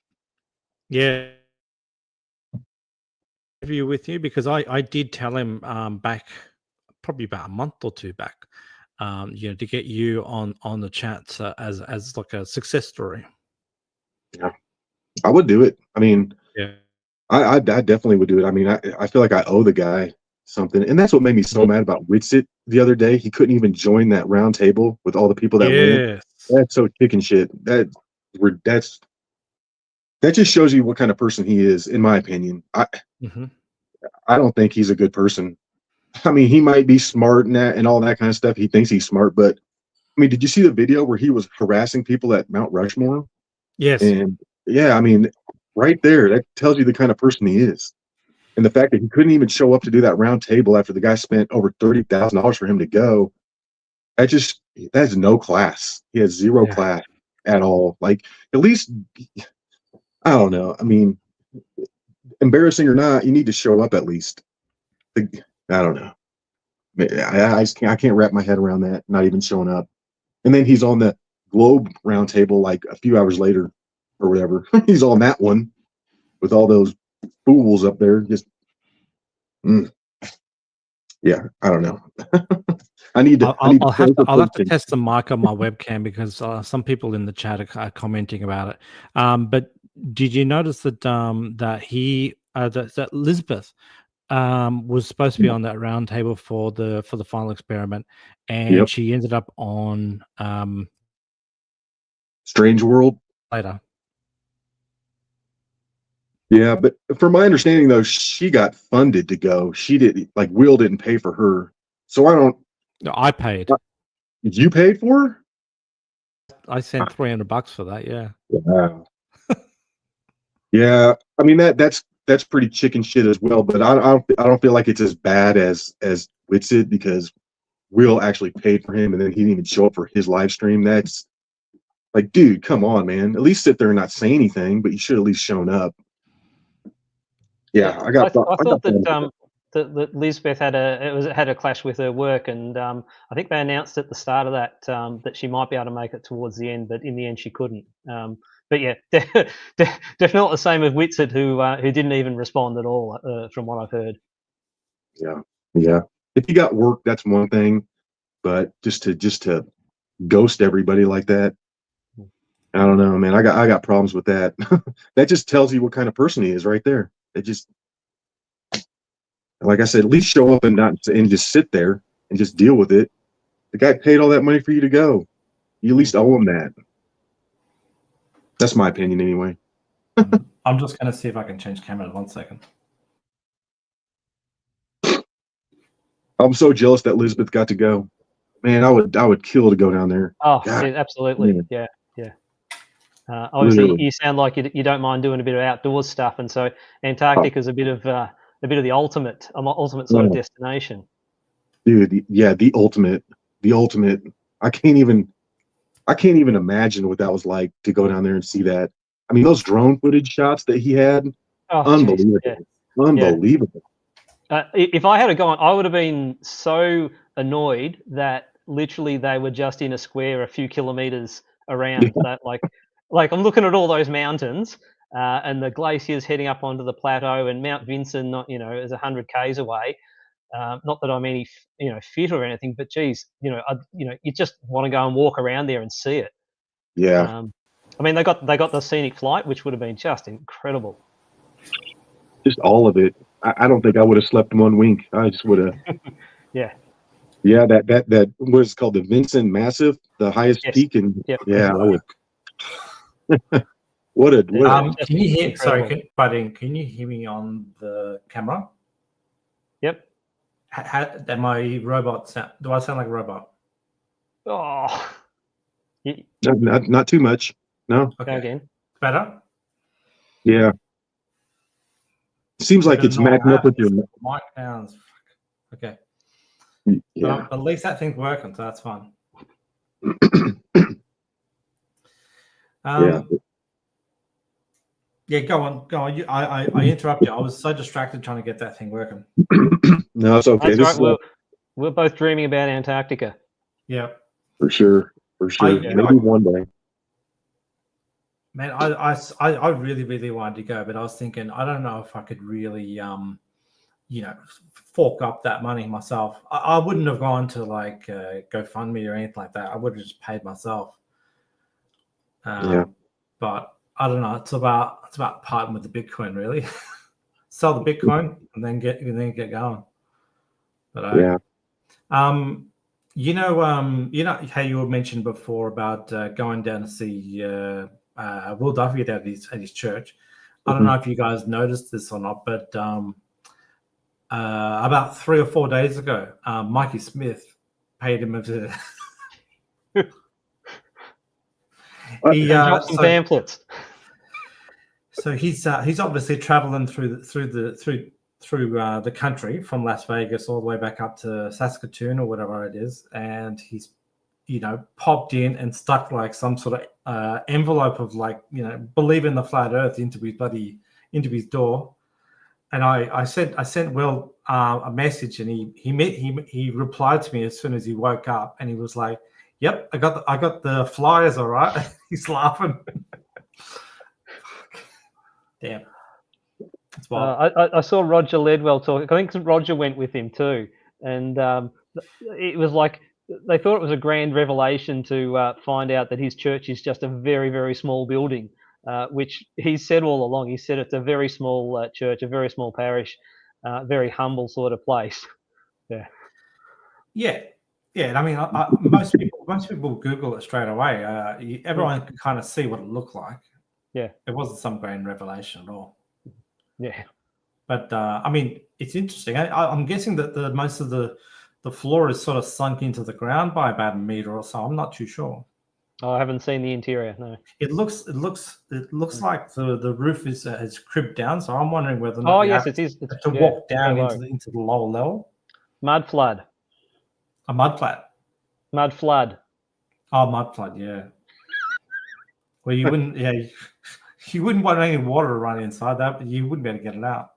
Yeah. Interview with you, because I did tell him back probably about a month or 2 back, you know, to get you on the chat as like a success story. Yeah, I would do it. I mean, Yeah. I definitely would do it. I mean, I feel like I owe the guy something, and that's what made me so mad about Witsit the other day. He couldn't even join that round table with all the people that went. Yes. That's so chicken shit. That just shows you what kind of person he is, in my opinion. I don't think he's a good person. I mean, he might be smart and all that kind of stuff. He thinks he's smart, but I mean, did you see the video where he was harassing people at Mount Rushmore? Yes. And yeah, I mean, right there, that tells you the kind of person he is. And the fact that he couldn't even show up to do that round table after the guy spent over $30,000 for him to go, that's no class. He has zero class at all. Like, at least, I don't know. I mean, embarrassing or not, you need to show up at least. I don't know. I can't wrap my head around that, not even showing up. And then he's on the Globe round table like a few hours later or whatever. He's on that one with all those fools up there. Just, yeah, I don't know. I'll have to test the mic on my webcam because some people in the chat are commenting about it. But did you notice that that Elizabeth was supposed to be on that round table for the final experiment, and she ended up on Strange World later. Yeah, but from my understanding though, she got funded to go. She didn't, like, Will didn't pay for her. So I don't. No, I paid. You paid for her? I sent $300 for that. Yeah. Wow. Yeah, I mean that's pretty chicken shit as well. But I don't feel like it's as bad as Witsit, because Will actually paid for him and then he didn't even show up for his live stream. That's like, dude, come on, man. At least sit there and not say anything, but you should at least shown up. Yeah, I thought that Lisbeth had a clash with her work, and I think they announced at the start of that that she might be able to make it towards the end, but in the end she couldn't. But yeah, definitely not the same with Witsit, who didn't even respond at all, from what I've heard. Yeah. If you got work, that's one thing, but just to ghost everybody like that, I don't know, man. I got problems with that. That just tells you what kind of person he is right there. It just, like I said, at least show up and just sit there and just deal with it. The guy paid all that money for you to go. You at least owe him that. That's my opinion anyway. I'm just going to see if I can change camera. 1 second. I'm so jealous that Elizabeth got to go. Man, I would kill to go down there. Oh, yeah, absolutely. Yeah. Obviously, Literally. You sound like you don't mind doing a bit of outdoors stuff, and so Antarctica is a bit of the ultimate sort of destination. Dude, yeah, the ultimate. I can't even imagine what that was like to go down there and see that. I mean, those drone footage shots that he had, Oh, unbelievable, geez, unbelievable. If I had gone, I would have been so annoyed that literally they were just in a square a few kilometers around. That like I'm looking at all those mountains and the glaciers heading up onto the plateau, and Mount Vinson, not is 100 k's away. Not that I'm any fit or anything, but geez, you just want to go and walk around there and see it. Yeah, I mean, they got the scenic flight, which would have been just incredible. just all of it. I don't think I would have slept one wink. I just would have. Yeah. Yeah, that what is it called, the Vincent Massive, the highest Yes. peak, and Yep. yeah, I would. What a Can you hear? Sorry, incredible. can you hear me on the camera? Yep. Am I robot sound? Do I sound like a robot? Oh. not too much. No. Okay. Go again. Better. Yeah. Seems like it's matching up with your mic down. Okay. Yeah. But at least that thing's working, so that's fine. Yeah. Yeah, go on. I interrupt you. I was so distracted trying to get that thing working. No, it's okay. That's right. We're both dreaming about Antarctica. Yeah. For sure. Maybe one day. Man, I really, really wanted to go, but I was thinking, I don't know if I could really, fork up that money myself. I wouldn't have gone to like GoFundMe or anything like that. I would have just paid myself. Yeah. But I don't know. It's about parting with the Bitcoin, really. Sell the Bitcoin and then get going. But yeah. You know how you were mentioned before about going down to see Will Duffy at his church. I don't know if you guys noticed this or not, but about 3 or 4 days ago, Mikey Smith paid him a visit. He dropped some pamphlets. So he's obviously traveling through the country from Las Vegas all the way back up to Saskatoon or whatever it is, and he's popped in and stuck like some sort of envelope of believe in the flat Earth into his door. And I sent Will a message, and he replied to me as soon as he woke up, and he was like, "Yep, I got the flyers, all right." He's laughing. Damn. I saw Roger Ledwell talking. I think Roger went with him too, and it was like they thought it was a grand revelation to find out that his church is just a very, very small building, which he said all along. He said it's a very small church, a very small parish, very humble sort of place. Yeah. And I mean, most people Google it straight away. Everyone can kind of see what it looked like. Yeah, it wasn't some grand revelation at all. Yeah, but I mean, it's interesting. I'm guessing that the most of the floor is sort of sunk into the ground by about a meter or so. I'm not too sure. Oh, I haven't seen the interior. No, it looks like the roof is cribbed down. So I'm wondering whether or not it is. It's to walk down into the lower level. Mud flood. A mud flat. Mud flood. Oh, mud flood. Yeah. Well, you wouldn't. Yeah, you wouldn't want any water to run inside that, but you wouldn't be able to get it out.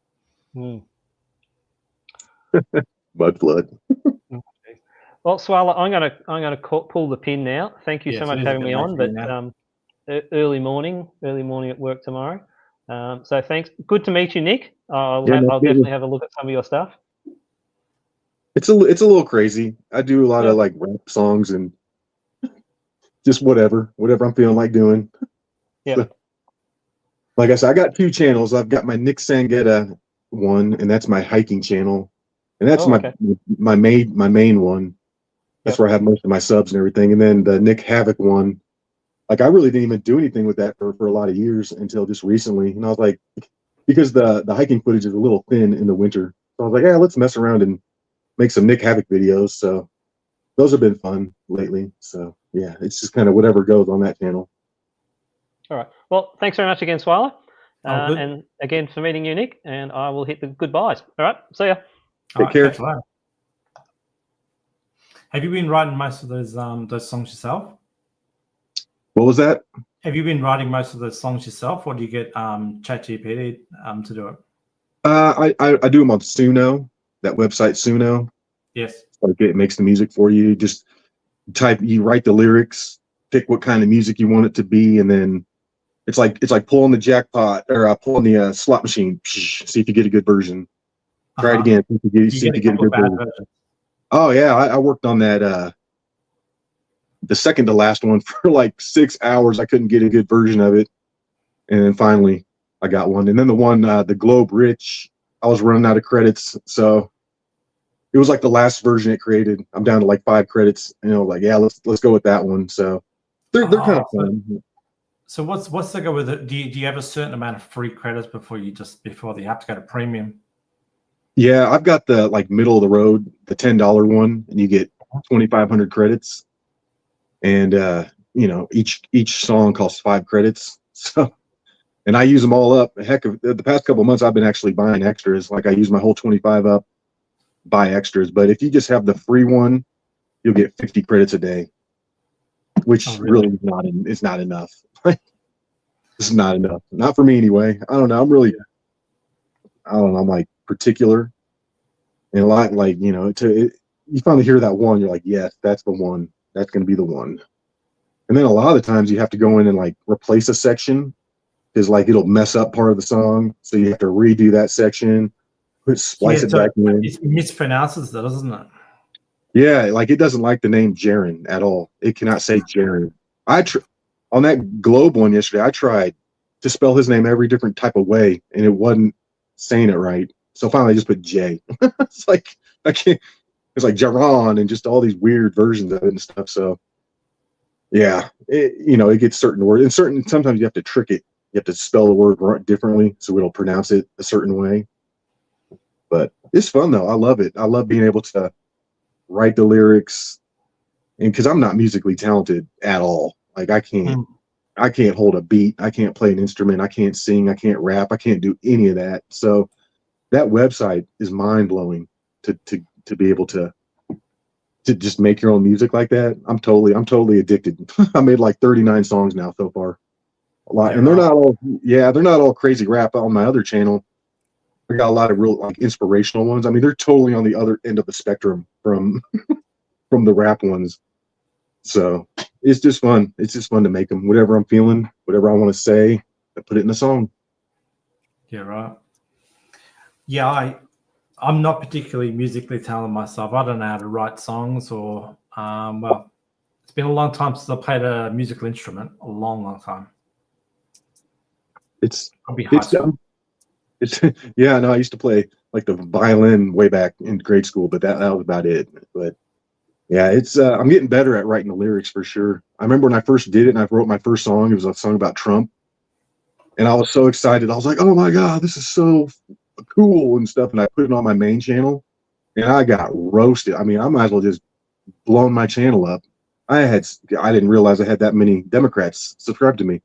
Mud flood. Well, Swala, I'm gonna pull the pin now. Thank you so much for having me on. But early morning at work tomorrow. So thanks. Good to meet you, Nick. I'll definitely have a look at some of your stuff. It's a little crazy. I do a lot of like rap songs and just whatever I'm feeling like doing. Yeah. So, like I said, I got 2 channels. I've got my Nick Sangetta one, and that's my hiking channel, and that's my main one. That's where I have most of my subs and everything. And then the Nick Havok one, like I really didn't even do anything with that for a lot of years until just recently. And I was like, because the hiking footage is a little thin in the winter, so I was like, yeah, let's mess around and make some Nick Havok videos. So those have been fun lately. So yeah, it's just kind of whatever goes on that channel. All right. Well, thanks very much again, Swala. And again for meeting you, Nick. And I will hit the goodbyes. All right. See ya. Take care. Have you been writing most of those songs yourself? What was that? Have you been writing most of the songs yourself, or do you get ChatGPT to do it? I do them on Suno, that website Suno. Yes. Like it makes the music for you. Just you write the lyrics, pick what kind of music you want it to be, and then it's like pulling the jackpot or pulling the slot machine. See if you get a good version. Try it again. See if you get a good version. Oh yeah, I worked on that. The second to last one for like 6 hours. I couldn't get a good version of it, and then finally I got one. And then the one, the Globe Rich, I was running out of credits, so it was like the last version it created. I'm down to like 5 credits. Like yeah, let's go with that one. So they're kind of fun. So what's the go with it? Do you have a certain amount of free credits before you have to go to premium? Yeah, I've got the like middle of the road, the $10 one, and you get 2,500 credits. And each song costs 5 credits. So, and I use them all up. Heck, the past couple of months I've been actually buying extras. Like I use my whole 25 up, buy extras. But if you just have the free one, you'll get 50 credits a day, which really is not. It's not enough. This is not enough. Not for me anyway. I don't know. I'm like particular, and a lot like you finally hear that one, you're like, yes, that's the one. That's going to be the one. And then a lot of the times you have to go in and like replace a section because like it'll mess up part of the song. So you have to redo that section, splice it back in. It mispronounces that, doesn't it? Yeah, like it doesn't like the name Jaren at all. It cannot say Jaren. On that Globe one yesterday, I tried to spell his name every different type of way, and it wasn't saying it right. So finally I just put J. It's like I can't. It's like Jaron and just all these weird versions of it and stuff. So, yeah, it gets certain words. And sometimes you have to trick it. You have to spell the word differently so it'll pronounce it a certain way. But it's fun, though. I love it. I love being able to write the lyrics. And because I'm not musically talented at all. Like, I can't hold a beat. I can't play an instrument. I can't sing. I can't rap. I can't do any of that. So that website is mind-blowing to be able to just make your own music like that. I'm totally addicted. I made like 39 songs now so far. A lot. And they're not all crazy rap. On my other channel, I got a lot of real like inspirational ones. I mean, they're totally on the other end of the spectrum from the rap ones. So it's just fun. It's just fun to make them. Whatever I'm feeling, whatever I want to say, I put it in a song. Yeah, right. Yeah, I'm not particularly musically talented myself. I don't know how to write songs or, it's been a long time since I played a musical instrument. A long, long time. Yeah, no, I used to play like the violin way back in grade school, but that was about it. But yeah, I'm getting better at writing the lyrics for sure. I remember when I first did it and I wrote my first song. It was a song about Trump. And I was so excited. I was like, oh my God, this is so cool and stuff. And I put it on my main channel and I got roasted. I mean, I might as well just blown my channel up. I didn't realize I had that many Democrats subscribe to me.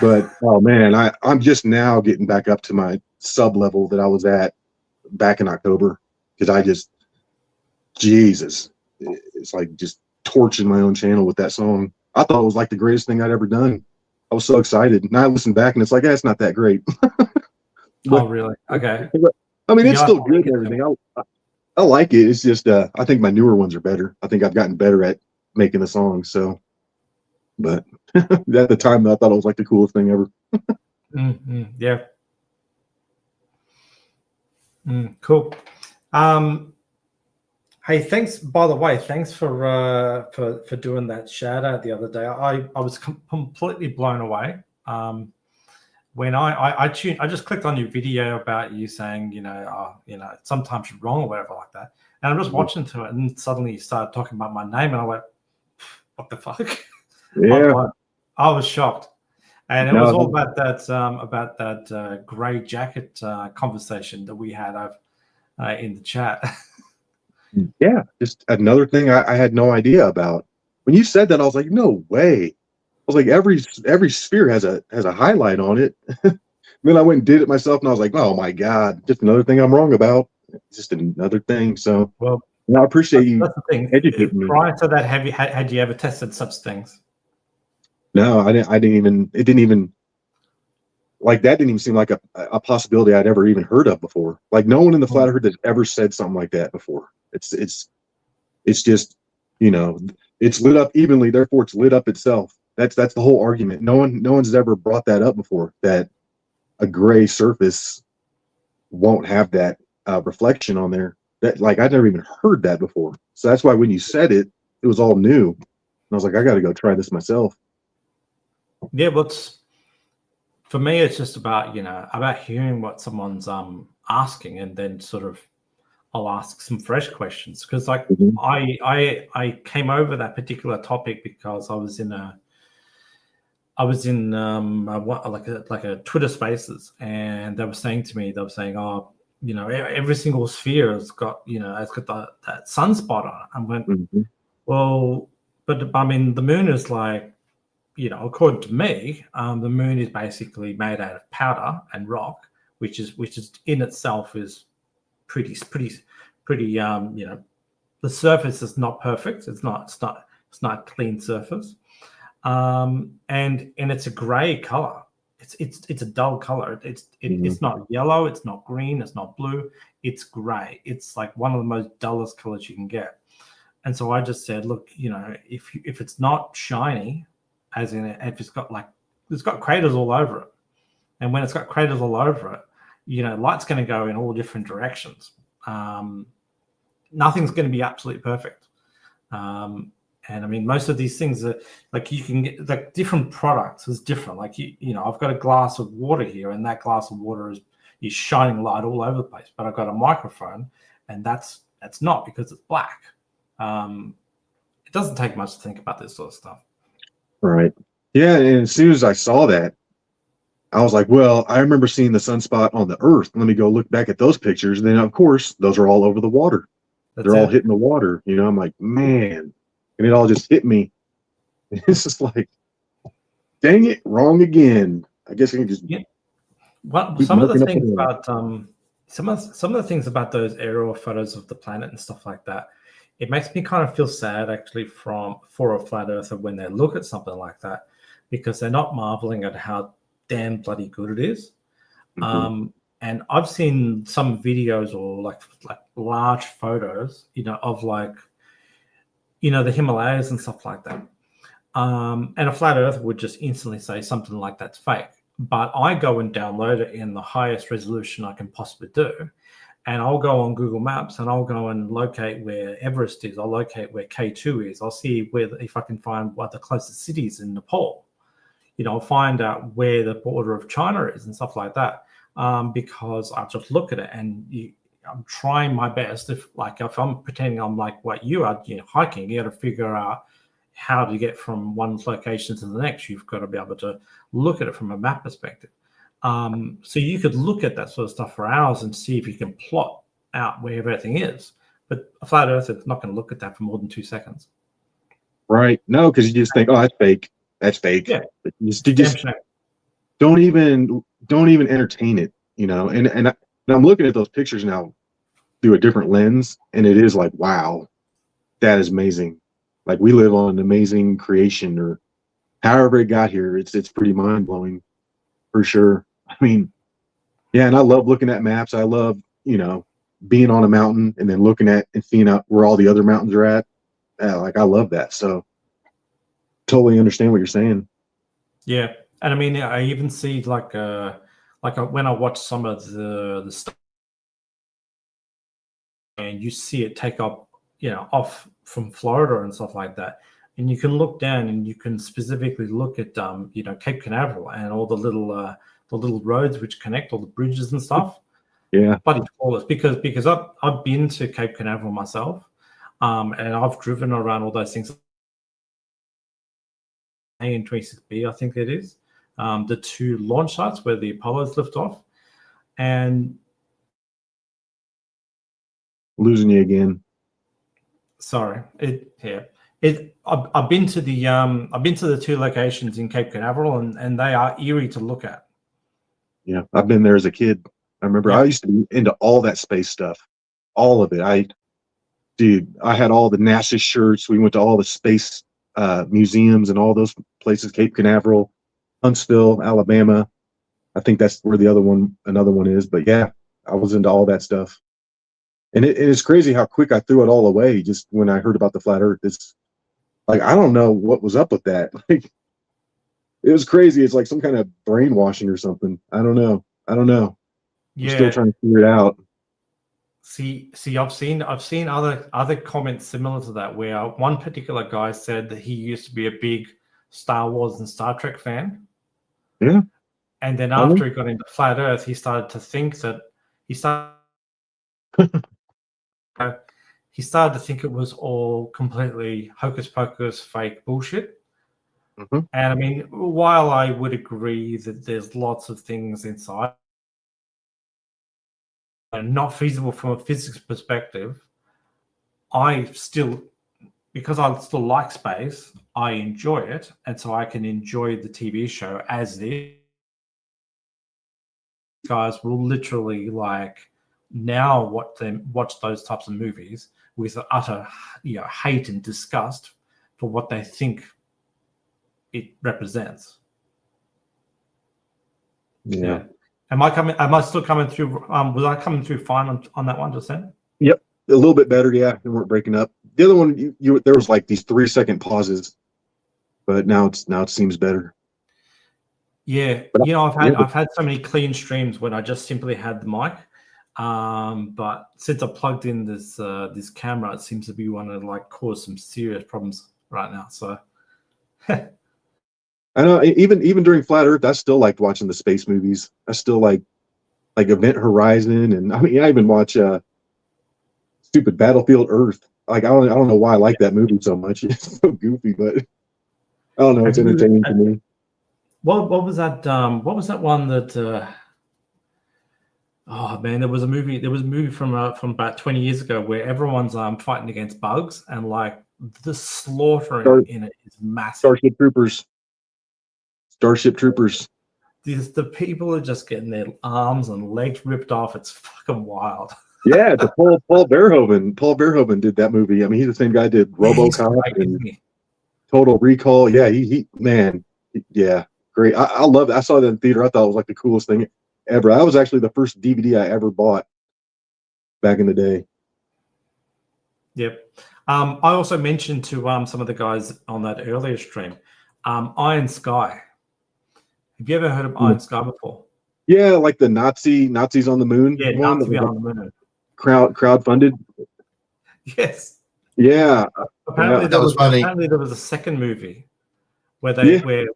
But oh man, I'm just now getting back up to my sub level that I was at back in October because Jesus, it's like just torching my own channel with that song. I thought it was like the greatest thing I'd ever done. I was so excited. And I listened back and it's like, it's not that great. Oh, really? Okay. I mean, it's still good and everything. I like it. It's just, I think my newer ones are better. I think I've gotten better at making the songs. So, but at the time, I thought it was like the coolest thing ever. Yeah. Cool. Hey, thanks. By the way, thanks for doing that shout out the other day. I was completely blown away. When I just clicked on your video about you saying, sometimes you're wrong or whatever like that. And I'm just watching to it, and suddenly you started talking about my name, and I went, "What the fuck?" Yeah, I was shocked, and it was all about that gray jacket conversation that we had in the chat. Yeah, just another thing I had no idea about. When you said that, I was like, "No way!" I was like, "Every sphere has a highlight on it." Then I went and did it myself, and I was like, "Oh my God, just another thing I'm wrong about. Just another thing." So, well, I appreciate you that's the thing. educating me. Prior to that, had you ever tested such things? No, I didn't even. It didn't even like that. Didn't even seem like a possibility I'd ever even heard of before. Like no one in the flat earth has ever said something like that before. It's just, you know, it's lit up evenly, therefore it's lit up itself. That's the whole argument. No one's ever brought that up before. That a gray surface won't have that reflection on there. That like I'd never even heard that before. So that's why when you said it, it was all new. And I was like, I got to go try this myself. Yeah, but for me, it's just about about hearing what someone's asking, and then sort of I'll ask some fresh questions because like Mhm. I came over that particular topic because I was in like a Twitter Spaces, and they were saying to me, oh, every single sphere has got that sunspot on it. I went, Mhm. well, but I mean, the moon is like, according to me, the moon is basically made out of powder and rock, which is in itself is pretty. The surface is not perfect. It's not a clean surface. And it's a gray color. It's a dull color. It's not yellow. It's not green. It's not blue. It's gray. It's like one of the most dullest colors you can get. And so I just said, look, if it's not shiny, as in if it's got craters all over it, and when it's got craters all over it, light's going to go in all different directions. Nothing's going to be absolutely perfect. And I mean, most of these things are like you can get like different products is different. Like I've got a glass of water here, and that glass of water is shining light all over the place. But I've got a microphone, and that's not because it's black. It doesn't take much to think about this sort of stuff. Right. Yeah, and as soon as I saw that, I was like, well, I remember seeing the sunspot on the Earth. Let me go look back at those pictures. And then, of course, those are all over the water. They're all hitting the water. I'm like, man. And it all just hit me. It's just like, dang it, wrong again. I guess I can just. Yeah. Well, some of the things about some of the things about those aerial photos of the planet and stuff like that, it makes me kind of feel sad actually for a flat earther when they look at something like that, because they're not marveling at how damn bloody good it is. And I've seen some videos or like large photos, of like, the Himalayas and stuff like that. And a flat earther would just instantly say something like that's fake. But I go and download it in the highest resolution I can possibly do. And I'll go on Google Maps and I'll go and locate where Everest is. I'll locate where K2 is. I'll see if I can find what the closest cities in Nepal. I'll find out where the border of China is and stuff like that. Because I just look at it and I'm trying my best. If I'm pretending I'm like what you are, hiking, you got to figure out how to get from one location to the next. You've got to be able to look at it from a map perspective. So you could look at that sort of stuff for hours and see if you can plot out where everything is. But a flat earther is not going to look at that for more than 2 seconds. Right. No, because you just think, oh, that's fake. That's fake. Yeah. But you just don't even entertain it, And I'm looking at those pictures now through a different lens, and it is like, wow, that is amazing. Like we live on an amazing creation, or however it got here. It's pretty mind blowing, for sure. I mean, yeah, and I love looking at maps. I love being on a mountain and then looking at and seeing out where all the other mountains are at. Like I love that. So totally understand what you're saying. Yeah, and I mean, I even see when I watch some of the stuff, and you see it take up, off from Florida and stuff like that, and you can look down and you can specifically look at Cape Canaveral and all the little roads which connect, all the bridges and stuff. Yeah, bloody flawless, because I've been to Cape Canaveral myself, and I've driven around all those things. A and 26B, I think it is, the 2 launch sites where the Apollos lift off, and losing you again. Sorry, I've been to the 2 locations in Cape Canaveral, and they are eerie to look at. Yeah, I've been there as a kid. I remember I used to be into all that space stuff, all of it. I had all the NASA shirts. We went to all the space museums and all those places, Cape Canaveral, Huntsville, Alabama. I think that's where another one is. But yeah, I was into all that stuff. And it's crazy how quick I threw it all away just when I heard about the flat Earth. It's like, I don't know what was up with that. Like, it was crazy. It's like some kind of brainwashing or something. I don't know. I'm still trying to figure it out. See, I've seen other comments similar to that, where one particular guy said that he used to be a big Star Wars and Star Trek fan. Yeah. And then after he got into flat Earth, he started to think that he started to think it was all completely hocus pocus, fake bullshit. Mm-hmm. And I mean, while I would agree that there's lots of things inside and not feasible from a physics perspective, I still, because I still like space, I enjoy it, and so I can enjoy the TV show as this. Guys will literally now watch those types of movies with utter hate and disgust for what they think it represents. Yeah. Am I still coming through? Was I coming through fine on that one just then? Yep. A little bit better. Yeah. We weren't breaking up. The other one, there was like these 3-second pauses, but now it seems better. Yeah. But I've had so many clean streams when I just simply had the mic. But since I plugged in this camera, it seems to be one to cause some serious problems right now. So I know even during Flat Earth, I still liked watching the space movies. I still like Event Horizon, and I mean I even watch stupid Battlefield Earth. Like I don't know why I like that movie so much. It's so goofy, but I don't know. It's entertaining to me. What was that? What was that one that? Oh man, there was a movie from about 20 years ago where everyone's fighting against bugs, and the slaughtering in it is massive. Starship Troopers. The people are just getting their arms and legs ripped off. It's fucking wild. Yeah, the Paul Verhoeven. Paul Verhoeven did that movie. I mean, he's the same guy who did RoboCop and Total Recall. Yeah, yeah, great. I love it. I saw that in theater. I thought it was like the coolest thing ever. That was actually the first DVD I ever bought back in the day. Yep. I also mentioned to some of the guys on that earlier stream, Iron Sky. Have you ever heard of Iron Sky before? Yeah, like the Nazis on the moon. Yeah, one Nazi on the moon. Crowdfunded. Yes. Yeah. Apparently, that was funny. Apparently, there was a second movie where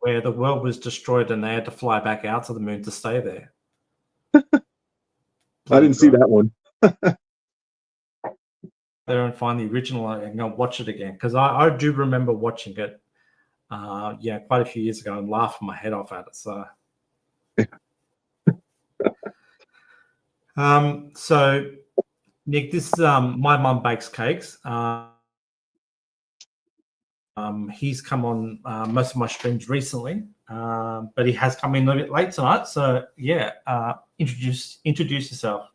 where the world was destroyed and they had to fly back out to the moon to stay there. I didn't see that one. There and find the original and go watch it again, because I do remember watching it. Quite a few years ago and laughing my head off at it. So, so Nick, this is my mum bakes cakes. He's come on most of my streams recently, but he has come in a bit late tonight. So yeah, introduce yourself.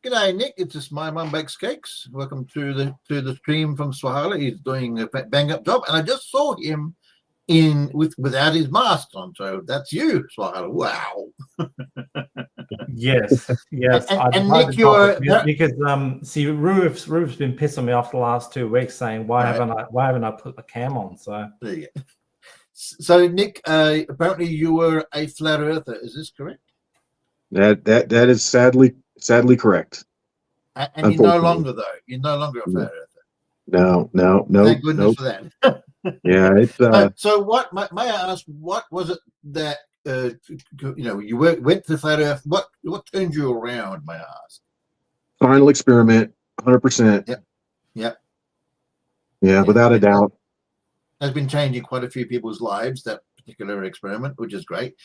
G'day, Nick. It's just my mum bakes cakes. Welcome to the stream from Swahili. He's doing a bang up job, and I just saw him without his mask on. So that's you, Swahili. Wow. Yes. And Nick, you're because see, Ruf's been pissing me off the last 2 weeks, saying why haven't I put the cam on? So there you go. So Nick, apparently you were a flat earther. Is this correct? That is sadly correct. And you're no longer though. You're no longer a flat earther. No. Thank goodness for that. Yeah, it's so what may I ask? What was it that you went to flat Earth? What turned you around? May I ask? Final experiment, 100%. Yep. Yeah, without a doubt. Has been changing quite a few people's lives. That particular experiment, which is great.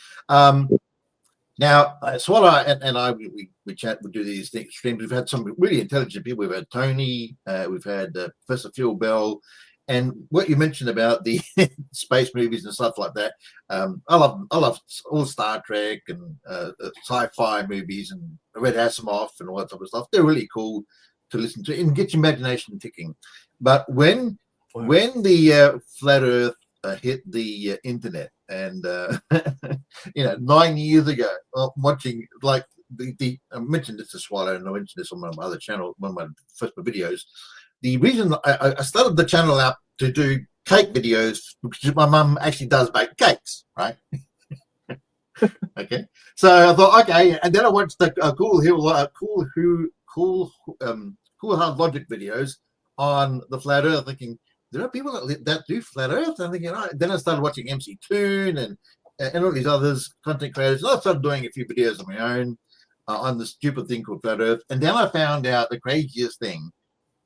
Now, Swallow and I, we chat, we do these streams. We've had some really intelligent people. We've had Tony, we've had Professor Phil Bell, and what you mentioned about the space movies and stuff like that. I love all Star Trek and sci-fi movies and Red Asimov and all that type of stuff. They're really cool to listen to and get your imagination ticking. But when when the flat Earth hit the internet, and 9 years ago, watching like I mentioned this to Swallow, and I mentioned this on my other channel, one of my first videos. The reason I started the channel out to do cake videos, because my mum actually does bake cakes, right? Okay, so I thought, okay, and then I watched the cool hard logic videos on the flat Earth, thinking there are people that do flat Earth. I'm thinking, then I started watching MC Toon and all these others content creators. I started doing a few videos on my own on the stupid thing called flat Earth, and then I found out the craziest thing,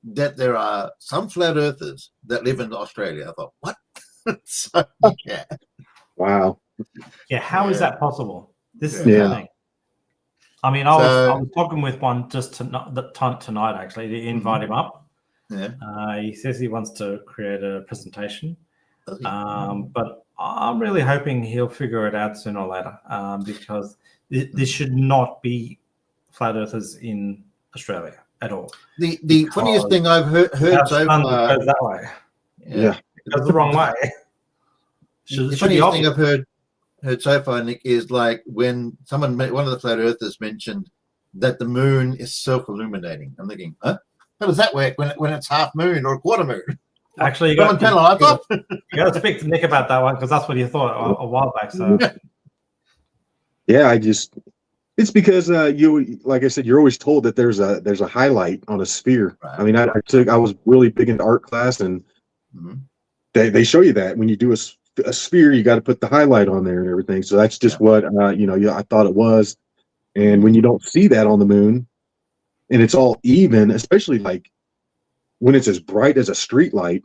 that there are some flat earthers that live in Australia. I thought, what? So, yeah. Wow. Yeah, how is Yeah. that possible? This is Yeah. the thing. I mean, I was talking with one just tonight, actually, to invite him up. Yeah. He says he wants to create a presentation, but I'm really hoping he'll figure it out sooner or later, because this should not be flat earthers in Australia at all. The funniest thing I've heard so far goes that way. Yeah. It goes the wrong way. The funniest thing I've heard so far, Nick, is like when one of the flat earthers mentioned that the moon is self-illuminating. I'm thinking, huh? How does that work when it's half moon or a quarter moon? Actually, you got to speak to Nick about that one, because that's what he thought a while back. So yeah, it's because like I said, you're always told that there's a highlight on a sphere. Right. I mean, I was really big into art class, and they show you that when you do a sphere, you got to put the highlight on there and everything. So that's just what I thought it was. And when you don't see that on the moon, and it's all even, especially like when it's as bright as a street light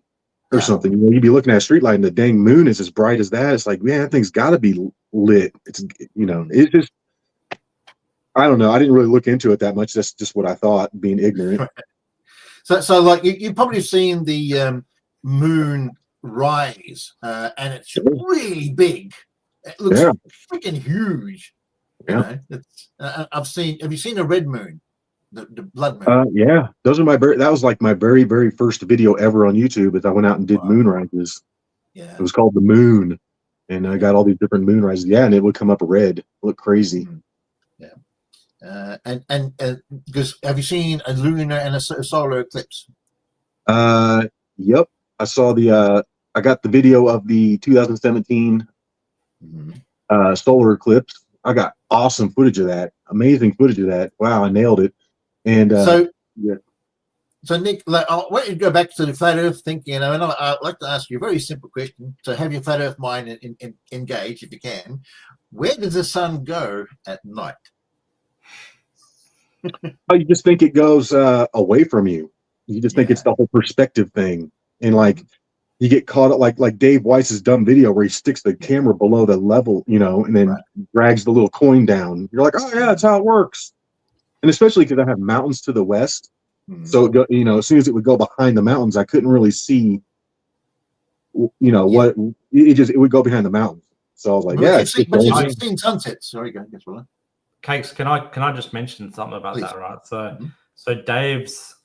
or something, you'd be looking at a street light and the dang moon is as bright as that. It's like, man, that thing's got to be lit. It's it's just, I don't know. I didn't really look into it that much. That's just what I thought, being ignorant. So like you've probably seen the moon rise, and it's really big. It looks freaking huge. Yeah. Have you seen a red moon? The blood moon. Yeah, those are that was like my very, very first video ever on YouTube. Is I went out and did moonrises. Yeah, it was called The Moon, and I got all these different moonrises. Yeah, and it would come up red. It looked crazy. Yeah, and because have you seen a lunar and a solar eclipse? Yep, I saw I got the video of the 2017 solar eclipse. I got awesome footage of that. Amazing footage of that. Wow, I nailed it. And so Nick, like, I want you to go back to the flat Earth thinking, and I'd like to ask you a very simple question. So have your flat Earth mind engage if you can. Where does the sun go at night? Oh, you just think it goes away from you. You just think it's the whole perspective thing, and like you get caught up like Dave Weiss's dumb video where he sticks the camera below the level, and then drags the little coin down. You're like, oh yeah, that's how it works. And especially because I have mountains to the west, so as soon as it would go behind the mountains, I couldn't really see. What it would go behind the mountains. So I was like, but you've seen sunsets. Sorry, go ahead, Swallow. Cakes, can I just mention something about that, right? So Dave's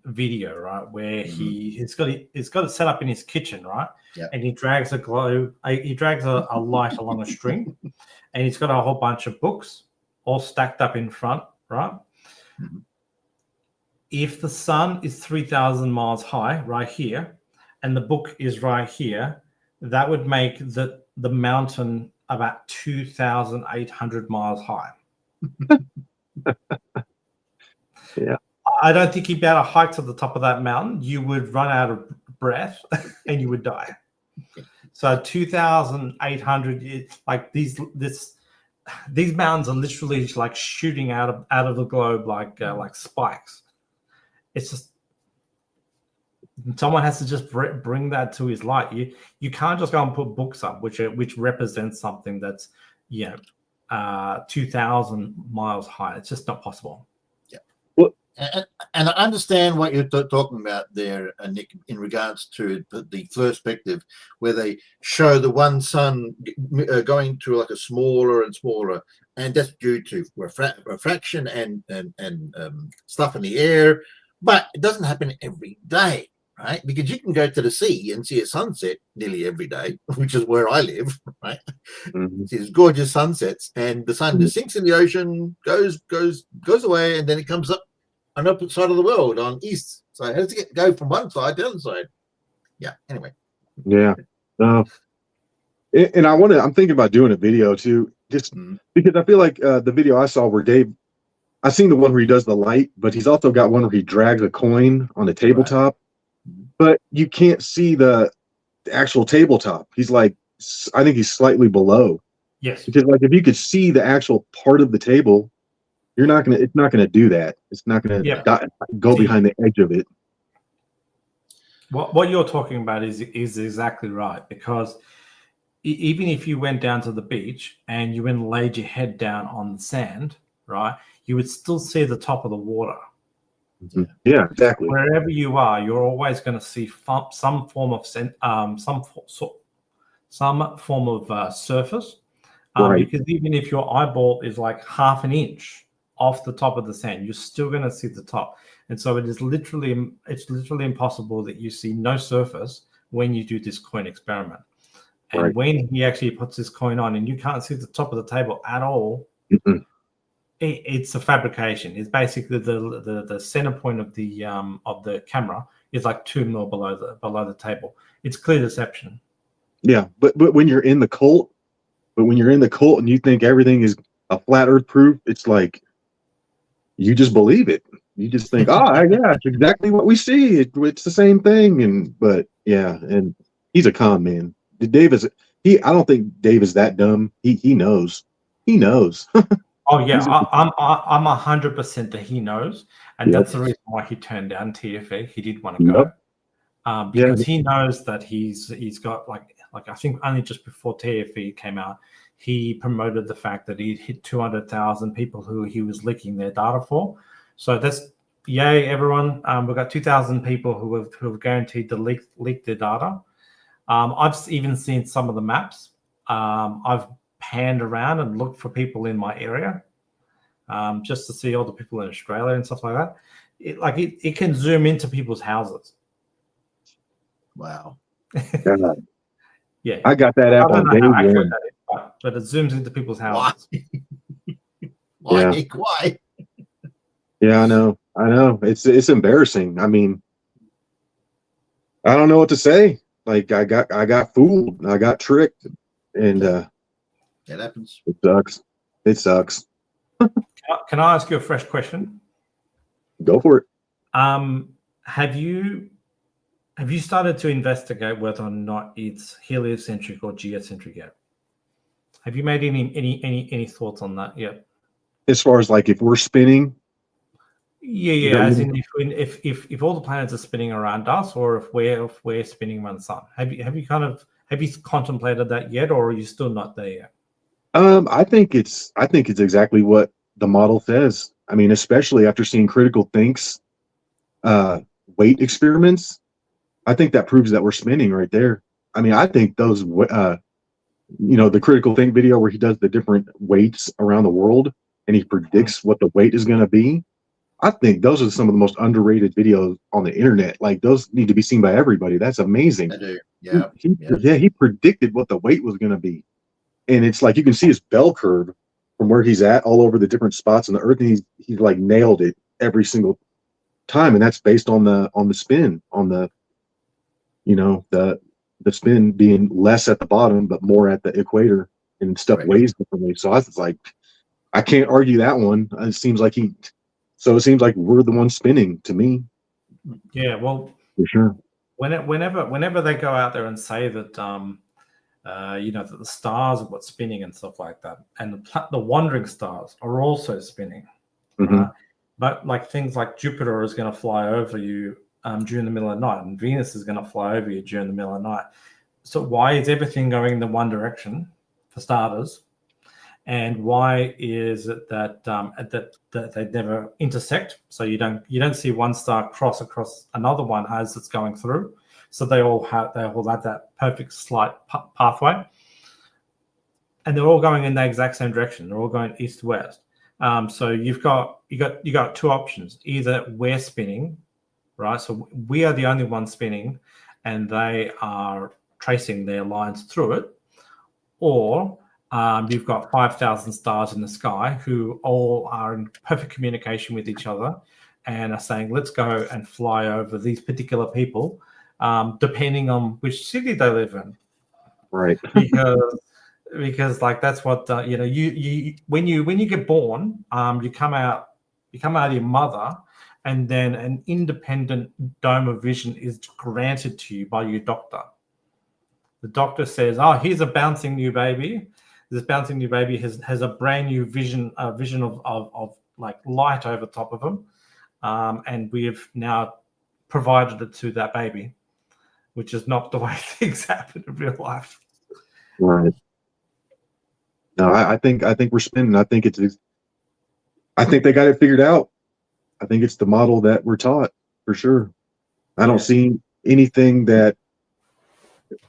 video, right, where he's got it set up in his kitchen, right? Yeah. And he drags a light along a string, and he's got a whole bunch of books all stacked up in front, right? If the sun is 3,000 miles high right here, and the book is right here, that would make the mountain about 2,800 miles high. Yeah. I don't think you'd be able to hike to the top of that mountain. You would run out of breath and you would die. So 2,800, like these mountains are literally like shooting out of the globe like spikes. It's just someone has to just bring that to his light. You can't just go and put books up which represents something that's 2,000 miles high. It's just not possible. Yeah. Well, and I understand what you're talking about there, Nick, in regards to the perspective where they show the one sun going to like a smaller and smaller, and that's due to refraction and stuff in the air. But it doesn't happen every day, right? Because you can go to the sea and see a sunset nearly every day, which is where I live, right? Mhm. See these gorgeous sunsets, and the sun just sinks in the ocean, goes away, and then it comes up on the opposite side of the world on east. So how does it go from one side to the other side? Yeah. Anyway. Yeah. And I'm thinking about doing a video too, just because I feel like the video I saw where Dave, I've seen the one where he does the light, but he's also got one where he drags a coin on the tabletop, but you can't see the actual tabletop. He's like, I think he's slightly below. Yes. Because like if you could see the actual part of the table, it's not gonna do that. It's not gonna go behind the edge of it. What you're talking about is exactly right, because even if you went down to the beach and you went and laid your head down on the sand, right, you would still see the top of the water. Yeah, exactly. Wherever you are, you're always going to see some form of surface, Right. because even if your eyeball is like half an inch off the top of the sand, you're still going to see the top. And so it's literally impossible that you see no surface when you do this coin experiment. And when he actually puts this coin on and you can't see the top of the table at all, it's a fabrication. It's basically the center point of the camera is like 2 mil below the table. It's clear deception. Yeah, but when you're in the cult, and you think everything is a flat Earth proof, it's like you just believe it. You just think, yeah, it's exactly what we see. It's the same thing. But yeah, and he's a con man. Dave is I don't think Dave is that dumb. He knows. He knows. Oh yeah, I'm 100% that he knows, and that's the reason why he turned down TFE. He did want to go, because he knows that he's got like I think only just before TFE came out, he promoted the fact that he'd hit 200,000 people who he was leaking their data for. So that's yay, everyone. We've got 2,000 people who have guaranteed to leak their data. I've even seen some of the maps. I've panned around and looked for people in my area, just to see all the people in Australia and stuff like that. It can zoom into people's houses. Wow. Yeah, I got that app on day one, but it zooms into people's houses. Why? Yeah, I know. It's embarrassing. I mean, I don't know what to say. Like I got fooled. I got tricked, and it happens. It sucks. Can I ask you a fresh question? Go for it. Have you started to investigate whether or not it's heliocentric or geocentric yet? Have you made any thoughts on that yet? As far as like if we're spinning. Yeah. As in if all the planets are spinning around us, or if we're spinning around the sun. Have you contemplated that yet, or are you still not there yet? I think it's exactly what the model says. I mean, especially after seeing Critical Think's weight experiments, I think that proves that we're spinning right there. I mean, I think those the Critical Think video where he does the different weights around the world and he predicts what the weight is going to be. I think those are some of the most underrated videos on the internet. Like those need to be seen by everybody. That's amazing. I do. Yeah. He predicted what the weight was going to be. And it's like you can see his bell curve from where he's at all over the different spots on the earth, and he's like nailed it every single time. And that's based on the spin, on the spin being less at the bottom but more at the equator, and stuff weighs differently. So I was like, I can't argue that one. It seems like we're the ones spinning to me. Yeah, well, for sure. Whenever they go out there and say that that the stars are what's spinning and stuff like that, and the wandering stars are also spinning, but like things like Jupiter is going to fly over you during the middle of the night, and Venus is going to fly over you during the middle of the night. So why is everything going in the one direction, for starters? And why is it that that they never intersect? So you don't see one star cross across another one as it's going through. So they all have that perfect slight pathway, and they're all going in the exact same direction. They're all going east to west. So you got two options: either we're spinning, right? So we are the only ones spinning, and they are tracing their lines through it. Or you've got 5,000 stars in the sky who all are in perfect communication with each other and are saying, let's go and fly over these particular people, depending on which city they live in. Right. Because like that's what you when you get born, you come out of your mother, and then an independent dome of vision is granted to you by your doctor. The doctor says, "Oh, here's a bouncing new baby. This bouncing new baby has a brand new vision of like light over top of him, and we have now provided it to that baby," which is not the way things happen in real life. Right. No, I think we're spinning. I think they got it figured out. I think it's the model that we're taught for sure. I don't see anything that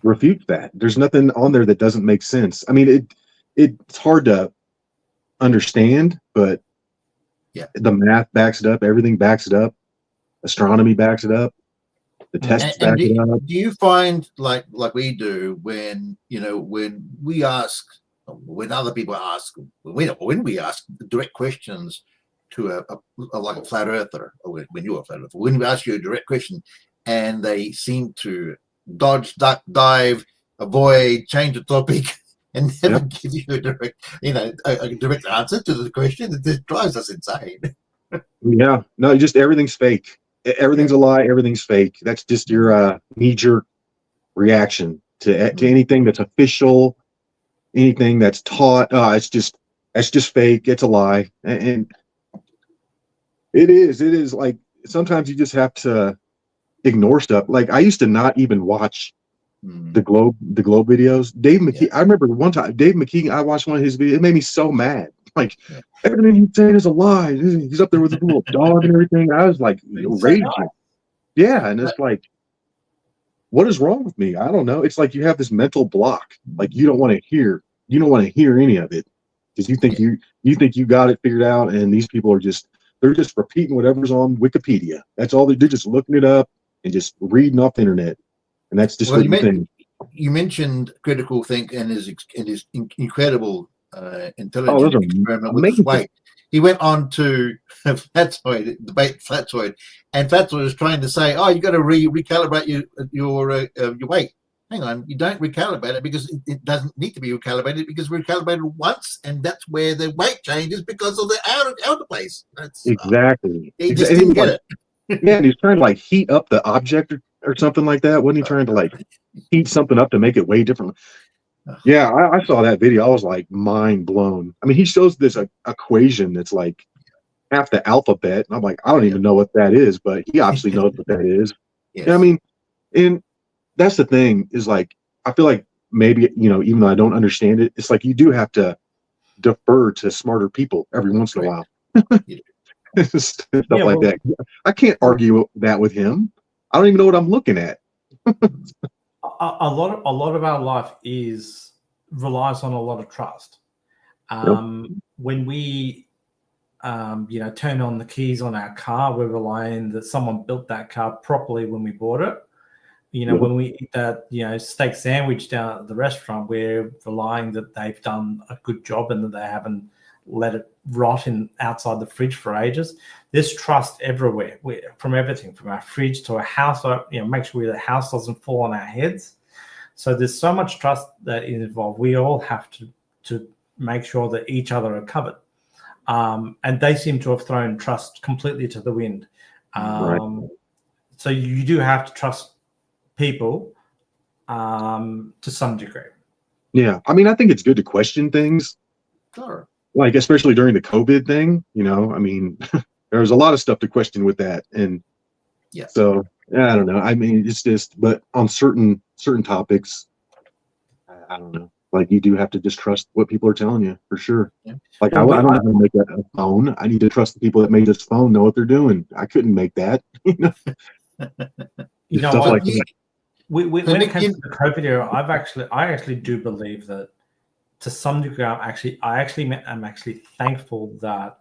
refutes that. There's nothing on there that doesn't make sense. I mean, it's hard to understand, but the math backs it up. Everything backs it up. Astronomy backs it up. The tests back it up. Do you find like we do when when we ask, when other people ask, when we ask direct questions to like a flat earther, or when you're a flat earther, when we ask you a direct question and they seem to dodge, duck, dive, avoid, change the topic, and never give you a direct answer to the question, it just drives us insane. Yeah, no, just everything's fake. Everything's a lie. Everything's fake. That's just your knee-jerk reaction to anything that's official, anything that's taught. That's just fake. It's a lie, and it is like sometimes you just have to ignore stuff. Like I used to not even watch the globe videos. Dave McKee. I remember one time Dave McKee. I watched one of his videos. It made me so mad. Like everything he's saying is a lie. He's up there with a little dog and everything. I was like raging. Yeah, and it's like, what is wrong with me? I don't know. It's like you have this mental block. Like you don't want to hear any of it because you think you got it figured out, and these people are they're just repeating whatever's on Wikipedia. That's all they're just looking it up and just reading off the internet, and that's just what you think. You mentioned critical think and his incredible intelligent experiment with his weight. He went on to debate Flatzoid, and Flatzoid was trying to say, "Oh, you got to recalibrate your weight." Hang on, you don't recalibrate it because it doesn't need to be recalibrated because we recalibrated once, and that's where the weight changes because of the outer place. That's, exactly. He just didn't get it. Yeah, and he's trying to like heat up the object or something like that. Wasn't he trying to like heat something up to make it way different? Yeah, I saw that video. I was like mind blown. I mean, he shows this equation that's like half the alphabet. And I'm like, I don't even know what that is, but he obviously knows what that is. Yes. Yeah, I mean, and that's the thing is like, I feel like maybe, even though I don't understand it, it's like you do have to defer to smarter people every once in a while. Stuff like that. I can't argue that with him. I don't even know what I'm looking at. A lot of our life relies on a lot of trust. When we turn on the keys on our car, we're relying that someone built that car properly when we bought it. When we eat that steak sandwich down at the restaurant, we're relying that they've done a good job and that they haven't let it rot outside the fridge for ages. There's trust everywhere, from everything, from our fridge to our house. Make sure the house doesn't fall on our heads. So there's so much trust that is involved. We all have to make sure that each other are covered. And they seem to have thrown trust completely to the wind. So you do have to trust people to some degree. Yeah, I mean, I think it's good to question things. Sure. Like, especially during the COVID thing, I mean, there was a lot of stuff to question with that. And so, I don't know. I mean, it's just, but on certain topics, I don't know. Like, you do have to just trust what people are telling you, for sure. Yeah. Like, I don't know how to make a phone. I need to trust the people that made this phone know what they're doing. I couldn't make that. Stuff like that. When it comes to the COVID era, I actually do believe that to some degree, I'm actually thankful that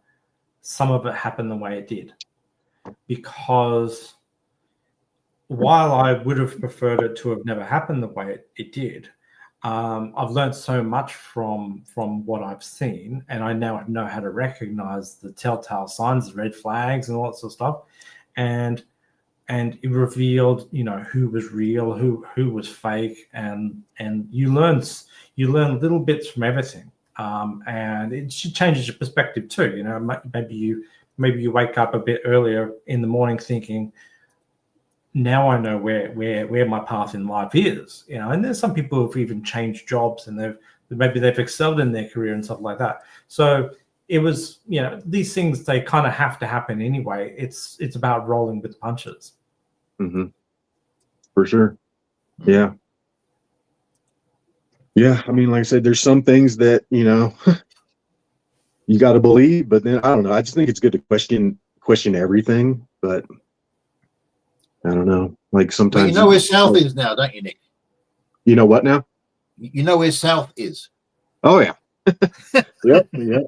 some of it happened the way it did, because while I would have preferred it to have never happened the way it did, I've learned so much from what I've seen, and I now know how to recognize the telltale signs, the red flags, and all that sort of stuff. And it revealed, who was real, who was fake, and you learn little bits from everything, and it changes your perspective too. Maybe you wake up a bit earlier in the morning thinking, now I know where my path in life is, and there's some people who've even changed jobs and they've excelled in their career and stuff like that. So it was, these things, they kind of have to happen anyway. It's about rolling with the punches. Mm-hmm. For sure. Yeah. Yeah. I mean, like I said, there's some things that, you got to believe, but then I don't know. I just think it's good to question everything, but I don't know. Like sometimes. But you know where South is now, don't you, Nick? You know what now? You know where South is. Oh yeah. Yep. Yeah.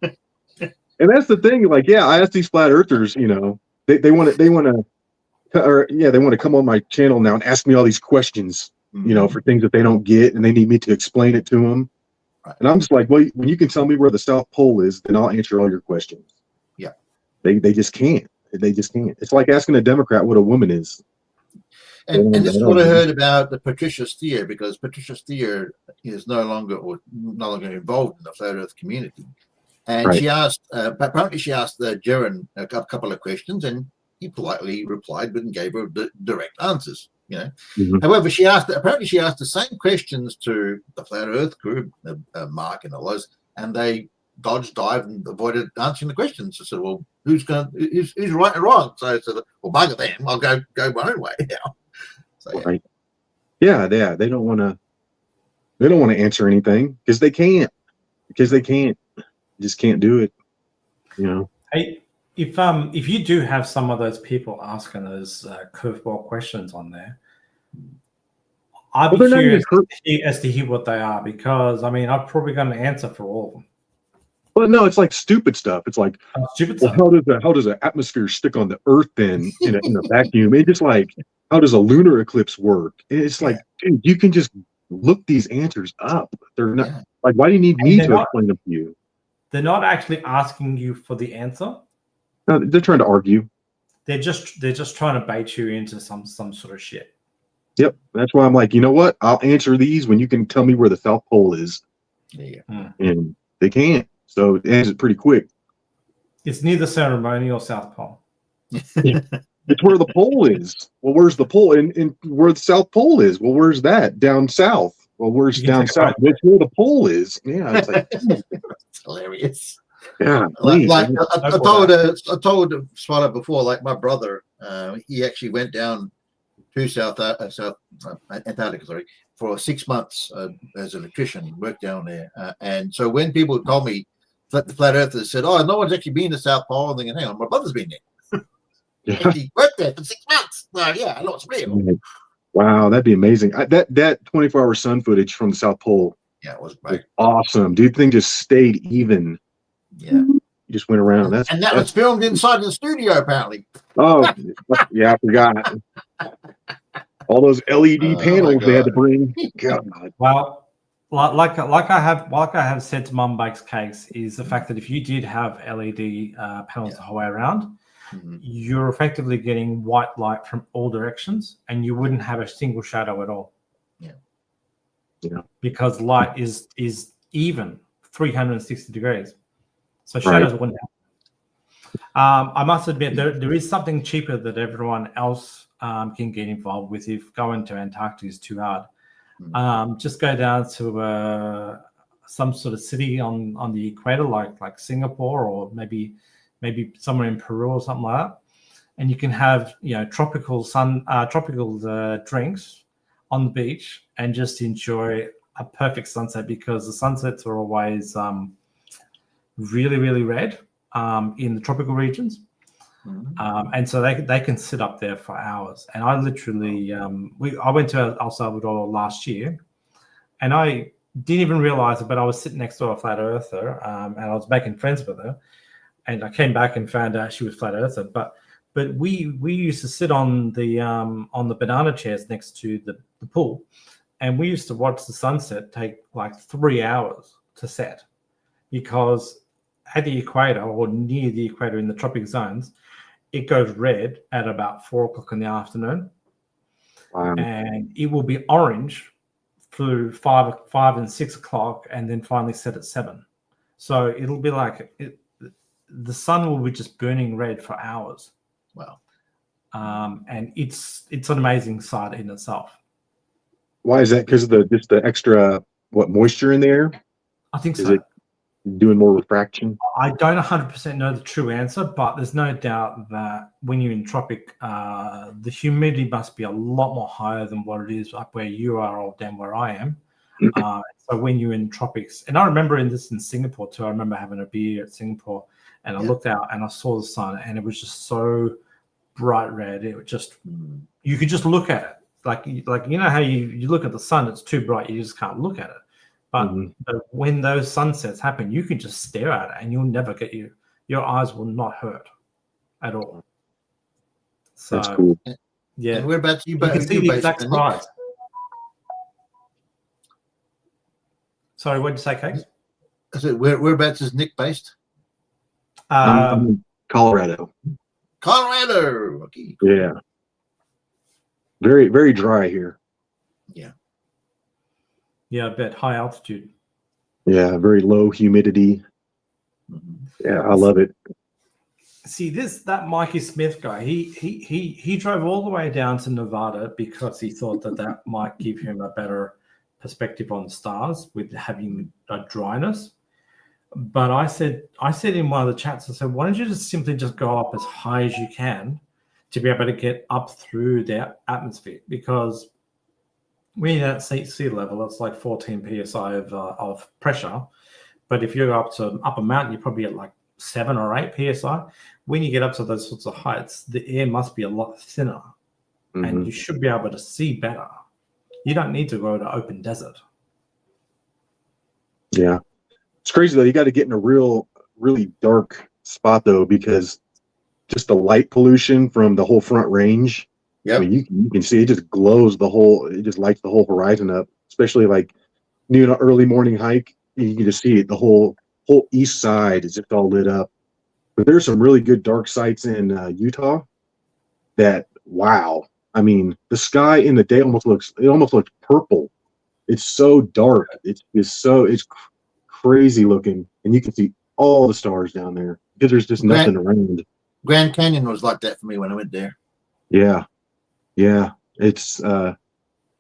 And that's the thing. Like, yeah, I asked these flat earthers. They want to come on my channel now and ask me all these questions. For things that they don't get, and they need me to explain it to them. Right. And I'm just like, well, when you can tell me where the South Pole is, then I'll answer all your questions. Yeah. They just can't. They just can't. It's like asking a Democrat what a woman is. And this is what I heard about the Patricia Steer, because Patricia Steer is no longer involved in the flat Earth community, and right. She asked. Apparently, she asked Jaron a couple of questions, and he politely replied, but gave her direct answers. However, apparently she asked the same questions to the flat Earth crew, Mark and all those, and they dodged, dived, and avoided answering the questions. I said, "Well, who's right and wrong?" So I said, "Well, bugger them. I'll go my own way now." So, yeah. Right. Yeah. They don't want to. They don't want to answer anything because they can't. Just can't do it. Hey, if you do have some of those people asking those curveball questions on there, I'd be curious as to hear what they are, because I'm probably going to answer for all of them. Well, no, it's like stupid stuff. It's like, stupid stuff. How does an atmosphere stick on the Earth then in a vacuum? It's just like, how does a lunar eclipse work? It's like, dude, you can just look these answers up. They're not like, why do you need me to explain them to you? They're not actually asking you for the answer. No, they're trying to argue. They're just trying to bait you into some sort of shit. Yep, that's why I'm like, you know what? I'll answer these when you can tell me where the South Pole is. Yeah. And they can't, so it ends it pretty quick. It's neither ceremony or South Pole. It's where the pole is. Well, where's the pole? And where the South Pole is? Well, where's that? Down south. Well, where's down south? That's where the pole is. Yeah, it's like it's hilarious. Yeah, like I told Swallow before. Like my brother, he actually went down to South Antarctica, for 6 months as an electrician, worked down there. And so when people told me, the flat earthers said, "Oh, no one's actually been to South Pole," I'm thinking, hang on, my brother's been there. And he worked there for 6 months. So yeah, I know it's real. Wow, that'd be amazing. That 24-hour sun footage from the South Pole. Yeah, it was great. Awesome. Dude, thing just stayed even. Yeah. You just went around. That was filmed inside the studio, apparently. Oh, yeah, I forgot. All those LED panels they had to bring. God. Well, like I have said to Mum Bake's case, is the fact that if you did have LED panels the whole way around, you're effectively getting white light from all directions, and you wouldn't have a single shadow at all. Yeah. Because light is even 360 degrees. So shadows wouldn't happen. I must admit, there is something cheaper that everyone else can get involved with if going to Antarctica is too hard. Just go down to some sort of city on the equator, like Singapore, or maybe somewhere in Peru or something like that, and you can have tropical drinks on the beach and just enjoy a perfect sunset, because the sunsets are always really, really red in the tropical regions. And so they can sit up there for hours. And I literally, I went to El Salvador last year, and I didn't even realize it, but I was sitting next to a flat earther, and I was making friends with her. And I came back and found out she was flat earther. But But we used to sit on the banana chairs next to the pool, and we used to watch the sunset take like 3 hours to set, because at the equator or near the equator in the tropic zones, it goes red at about 4 o'clock in the afternoon, and it will be orange through 5 and 6 o'clock, and then finally set at 7. So it'll be like the sun will be just burning red for hours. Wow. And it's an amazing sight in itself. Why is that? Because of the extra moisture in the air? I think Is so. it doing more refraction? I don't 100% know the true answer, but there's no doubt that when you're in tropic, the humidity must be a lot more higher than what it is up where you are or down where I am. So when you're in tropics, and I remember in Singapore too, I remember having a beer at Singapore, and I looked out and I saw the sun, and it was just so bright red. It was just, you could just look at it. Like you know how you look at the sun, it's too bright, you just can't look at it. But when those sunsets happen, you can just stare at it, and you'll never get your eyes will not hurt at all. So that's cool. Yeah, and whereabouts you you can see the exact Nick? size. Sorry, what did you say, Cakes? I said, whereabouts is Nick based? I'm in Colorado. Colorado. Okay. Yeah. Very, very dry here. Yeah, I bet. High altitude. Yeah, very low humidity. Yeah, I love it. See, that Mikey Smith guy, he drove all the way down to Nevada because he thought that might give him a better perspective on stars with having a dryness. But I said in one of the chats, I said, why don't you just go up as high as you can to be able to get up through the atmosphere? Because when you're at sea level, it's like 14 psi of pressure. But if you go up to upper mountain, you're probably at like 7 or 8 psi. When you get up to those sorts of heights, the air must be a lot thinner, and you should be able to see better. You don't need to go to open desert. Yeah, it's crazy though. You got to get in a really dark spot though, because just the light pollution from the whole Front Range. Yeah, I mean, you can see it just glows it just lights the whole horizon up, especially like near an early morning hike. You can just see it. The whole east side is just all lit up. But there's some really good dark sites in Utah that, wow. I mean, the sky in the day almost looks purple. It's so dark. It's crazy looking. And you can see all the stars down there because there's just nothing around. Grand Canyon was like that for me when I went there. Yeah. Yeah. It's down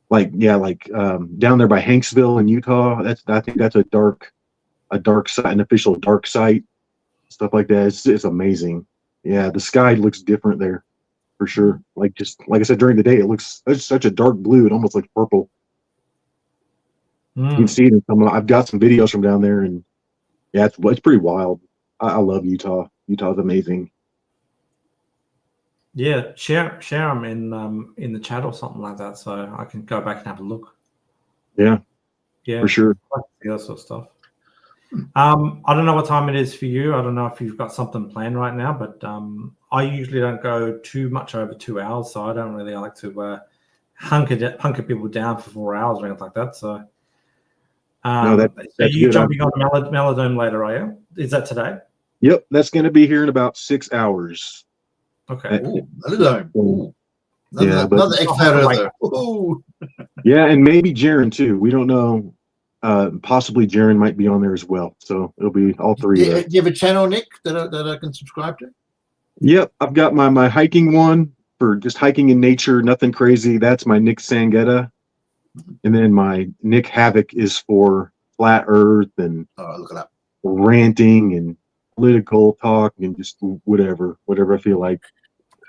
there by Hanksville in Utah. I think that's a dark site, an official dark site. Stuff like that. It's amazing. Yeah, the sky looks different there for sure. Like I said, during the day, it's such a dark blue. It almost looks purple. You can see it in I've got some videos from down there, and yeah, it's pretty wild. I love Utah. Utah's amazing. Yeah, share them in the chat or something like that, so I can go back and have a look. Yeah, for sure. That sort of stuff. I don't know what time it is for you. I don't know if you've got something planned right now, but I usually don't go too much over 2 hours, so I don't really like to hunker people down for 4 hours or anything like that. So, that's you good. Jumping on Melodome later, are you? Is that today? Yep, that's going to be here in about 6 hours. Okay. Melodome. Another extra. Yeah, and maybe Jaron too. We don't know. Possibly Jaron might be on there as well. So it'll be all three. Do you have a channel, Nick, that I can subscribe to? Yep, I've got my hiking one for just hiking in nature, nothing crazy. That's my Nick Sangetta. And then my Nick Havok is for flat earth and look it up. Ranting and political talk and just whatever I feel like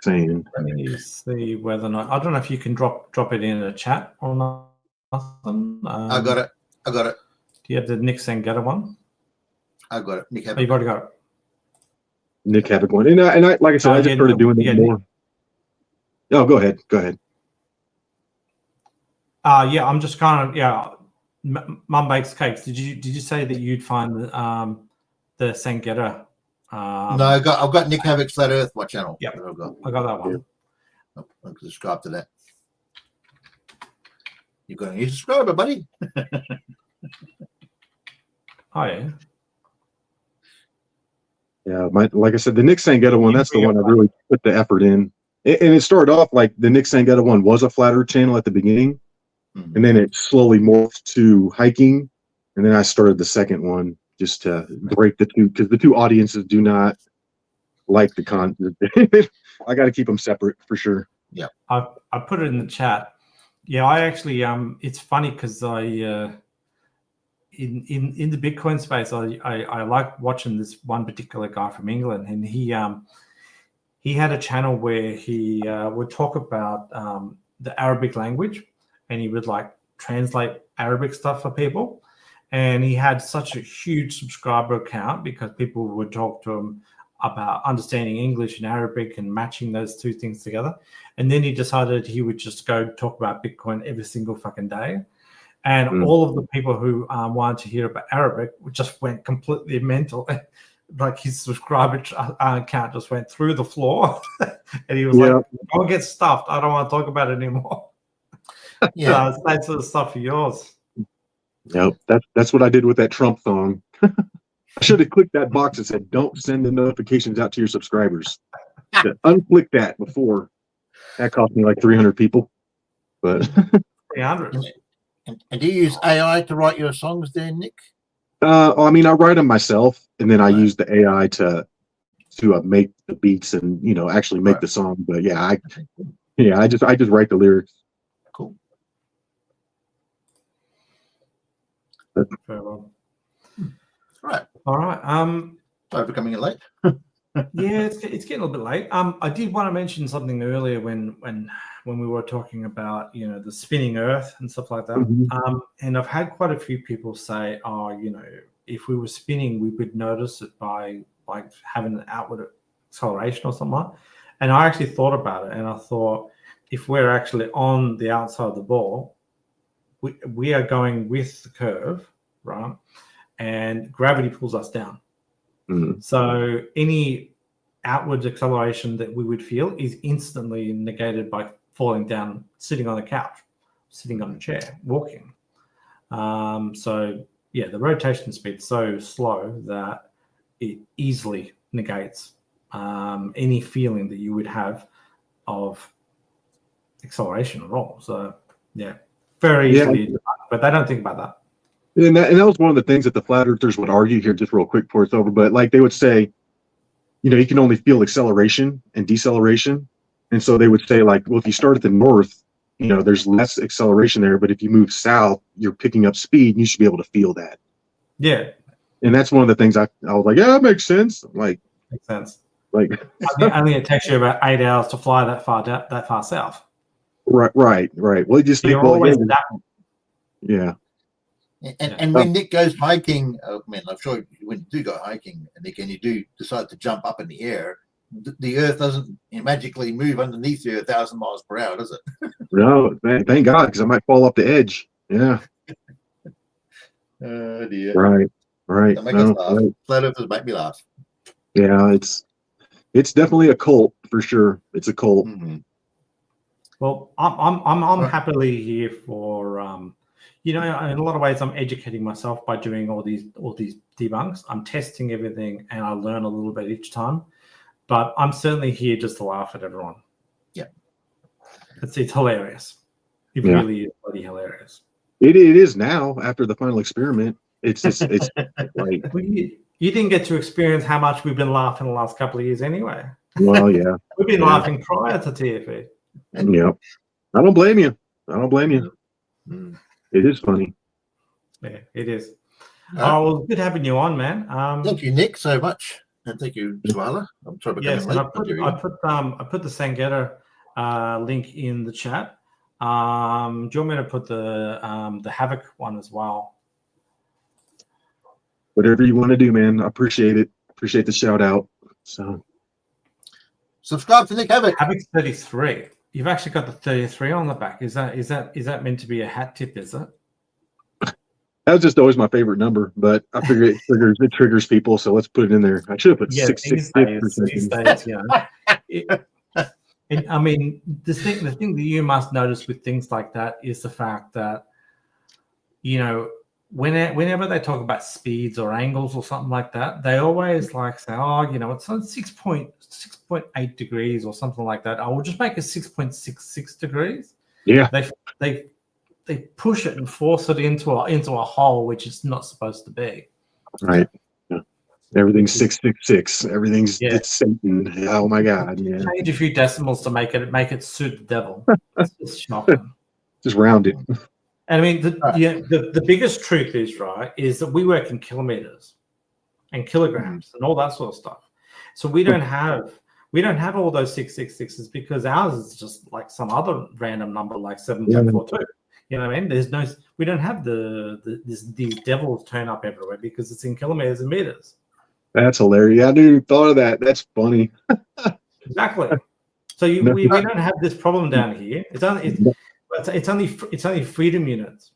saying. Let me see whether or not, I don't know if you can drop it in a chat or not. I got it. Do you have the Nick Sangetta one? I got it. Nick Havok. Oh, you've already got it. Nick Havok one. And I like I said, I just started doing it more. Oh, go ahead. Yeah, I'm just kind of Mum Bakes Cakes. Did you say that you'd find the Sangetta No, I've got Nick Havok Flat Earth, my channel. Yep. That I've got. I got that one. I'm subscribed to that. You've got a new subscriber, buddy. Oh yeah. Yeah, like I said, the Nick Sangetta one, that's the one I really put the effort in. And it started off like the Nick Sangetta one was a Flat Earth channel at the beginning, and then it slowly morphed to hiking, and then I started the second one just to break the two, because the two audiences do not like the content. I got to keep them separate for sure. Yeah, I put it in the chat. Yeah, I actually it's funny because I in the Bitcoin space, I like watching this one particular guy from England, and he had a channel where he would talk about the Arabic language, and he would like translate Arabic stuff for people. And he had such a huge subscriber count because people would talk to him about understanding English and Arabic and matching those two things together. And then he decided he would just go talk about Bitcoin every single fucking day. And all of the people who wanted to hear about Arabic just went completely mental. Like his subscriber count just went through the floor. And he was like, "I'll get stuffed. I don't want to talk about it anymore." yeah. It's that sort of stuff for yours. Yep, that's what I did with that Trump thong. I should have clicked that box that said, "Don't send the notifications out to your subscribers." Unclick that before. That cost me like 300 people. But 300. And do you use AI to write your songs there, Nick? I mean, I write them myself, and then I use the AI to make the beats and actually make the song. But yeah, I just write the lyrics. Cool. Very well. Right. All right. Sorry for coming in late. Yeah, it's getting a little bit late. I did want to mention something earlier when we were talking about the spinning Earth and stuff like that. Mm-hmm. And I've had quite a few people say, "Oh, if we were spinning, we would notice it by like having an outward acceleration or something." And I actually thought about it, and I thought, if we're actually on the outside of the ball, we are going with the curve, right? And gravity pulls us down. Mm-hmm. So any outward acceleration that we would feel is instantly negated by falling down, sitting on a couch, sitting on a chair, walking. So yeah, the rotation speed's so slow that it easily negates any feeling that you would have of acceleration at all. So yeah, very easily, but they don't think about that. And that was one of the things that the flat earthers would argue here, just real quick before it's over. But like they would say, you can only feel acceleration and deceleration. And so they would say, like, well, if you start at the north, there's less acceleration there. But if you move south, you're picking up speed and you should be able to feel that. Yeah. And that's one of the things I was like, yeah, that makes sense. Like, makes sense. Like, I think it takes you about 8 hours to fly that far south. Right. Well, you just think, you're always that. Yeah. And when Nick goes hiking, I mean, I'm sure when you do go hiking, Nick, and you do decide to jump up in the air, the Earth doesn't magically move underneath you 1,000 miles per hour, does it? No, thank God, because I might fall off the edge. Yeah. Oh dear. Right. Make us laugh. Flat Earthers make me laugh. Yeah, it's definitely a cult for sure. It's a cult. Mm-hmm. Well, I'm happily here for in a lot of ways I'm educating myself by doing all these debunks. I'm testing everything and I learn a little bit each time. But I'm certainly here just to laugh at everyone. Yeah. It's hilarious. It really is bloody hilarious. It is now after the final experiment. It's like you didn't get to experience how much we've been laughing the last couple of years anyway. Well, yeah. We've been laughing prior to TFE. Yeah. I don't blame you. Mm. It is funny. Yeah, it is. Well, good having you on, man. Thank you, Nick, so much. And thank you, Suala. I'm sorry about coming late. I put the Sangetta link in the chat. Do you want me to put the Havok one as well? Whatever you want to do, man. I appreciate it. Appreciate the shout out. So subscribe to Nick Havok. Havok's 33. You've actually got the 33 on the back. Is that meant to be a hat tip? Is it? That was just always my favorite number, but I figure it triggers people, so let's put it in there. I should have put Yeah, 666 these days, you know. And I mean, the thing that you must notice with things like that is the fact that, you know, whenever they talk about speeds or angles or something like that, they always like say, oh, you know, it's on 6.8 degrees or something like that. I will just make it 6.66 degrees. Yeah. They push it and force it into a hole which it's not supposed to be. Right. Yeah. Everything's 666. Everything's Yeah. it's Satan. Oh my God. Yeah. Change a few decimals to make it suit the devil. It's just shocking. Just round it. And I mean, the biggest truth is, right, is that we work in kilometers and kilograms and all that sort of stuff. So we don't have all those 666s because ours is just like some other random number like 7242. You know what I mean? We don't have these devils turn up everywhere because it's in kilometers and meters. That's hilarious. I didn't even thought of that. That's funny. Exactly. So we don't have this problem down here. It's only freedom units.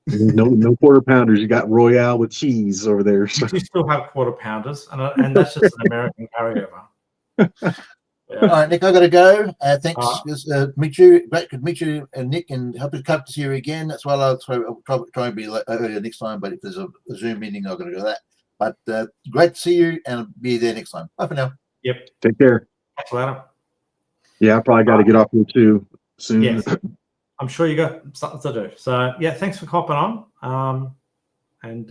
No quarter pounders. You got Royale with cheese over there. So. We still have quarter pounders, and that's just an American carryover. Yeah. All right, Nick, I got to go. Thanks. Meet you. Great to meet you, Nick, and hope to see you again. That's why I'll try and be earlier next time. But if there's a Zoom meeting, I've got to go to that. But great to see you, and I'll be there next time. Bye for now. Yep. Take care. Catch you later. Yeah, I probably got to get off here too soon. Yes. I'm sure you got something to do. So yeah, thanks for copping on. And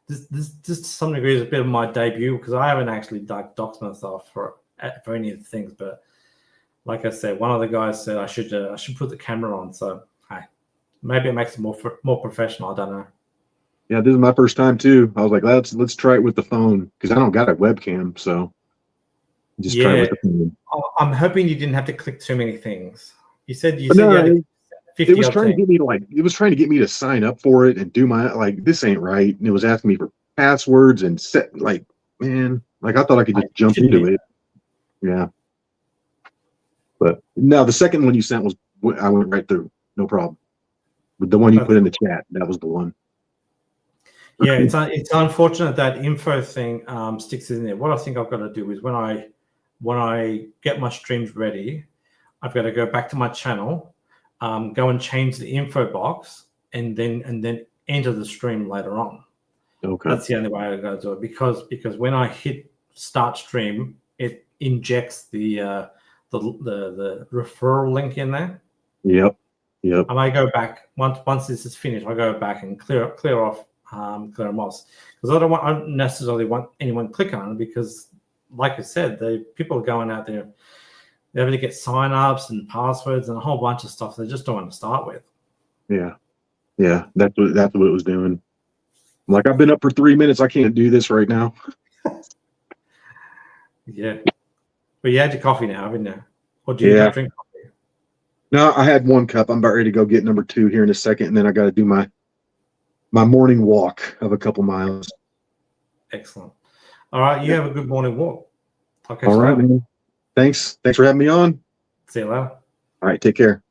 this to some degree is a bit of my debut because I haven't actually doxed myself for any of the things. But like I said, one of the guys said I should put the camera on. So hey, maybe it makes it more professional. I don't know. Yeah, this is my first time too. I was like, let's try it with the phone because I don't got a webcam, so just try it with the phone. I'm hoping you didn't have to click too many things. You said you No, had 50 it was trying to get me to sign up for it and do my this ain't right, and it was asking me for passwords and set man, I thought I could just jump into it. Yeah, but no, the second one you sent I went right through, no problem. But the one you put in the chat, that was the one. Yeah, it's unfortunate that info thing sticks in there. What I think I've got to do is when I get my streams ready, I've got to go back to my channel, go and change the info box, and then enter the stream later on. Okay, that's the only way I got to do it because when I hit start stream, it injects the referral link in there. Yep. And I go back once this is finished. I go back and clear off. Clear them off because I don't necessarily want anyone clicking on it because, like I said, the people are going out there, they're able to get sign-ups and passwords and a whole bunch of stuff they just don't want to start with. Yeah, that's what it was doing. I'm like, I've been up for 3 minutes. I can't do this right now. Yeah, but you had your coffee now, haven't you? Or do you drink coffee? No, I had 1 cup. I'm about ready to go get number 2 here in a second, and then I got to do my morning walk of a couple miles. Excellent. All right, you have a good morning walk. All right, man. Thanks for having me on. See you later. All right, take care.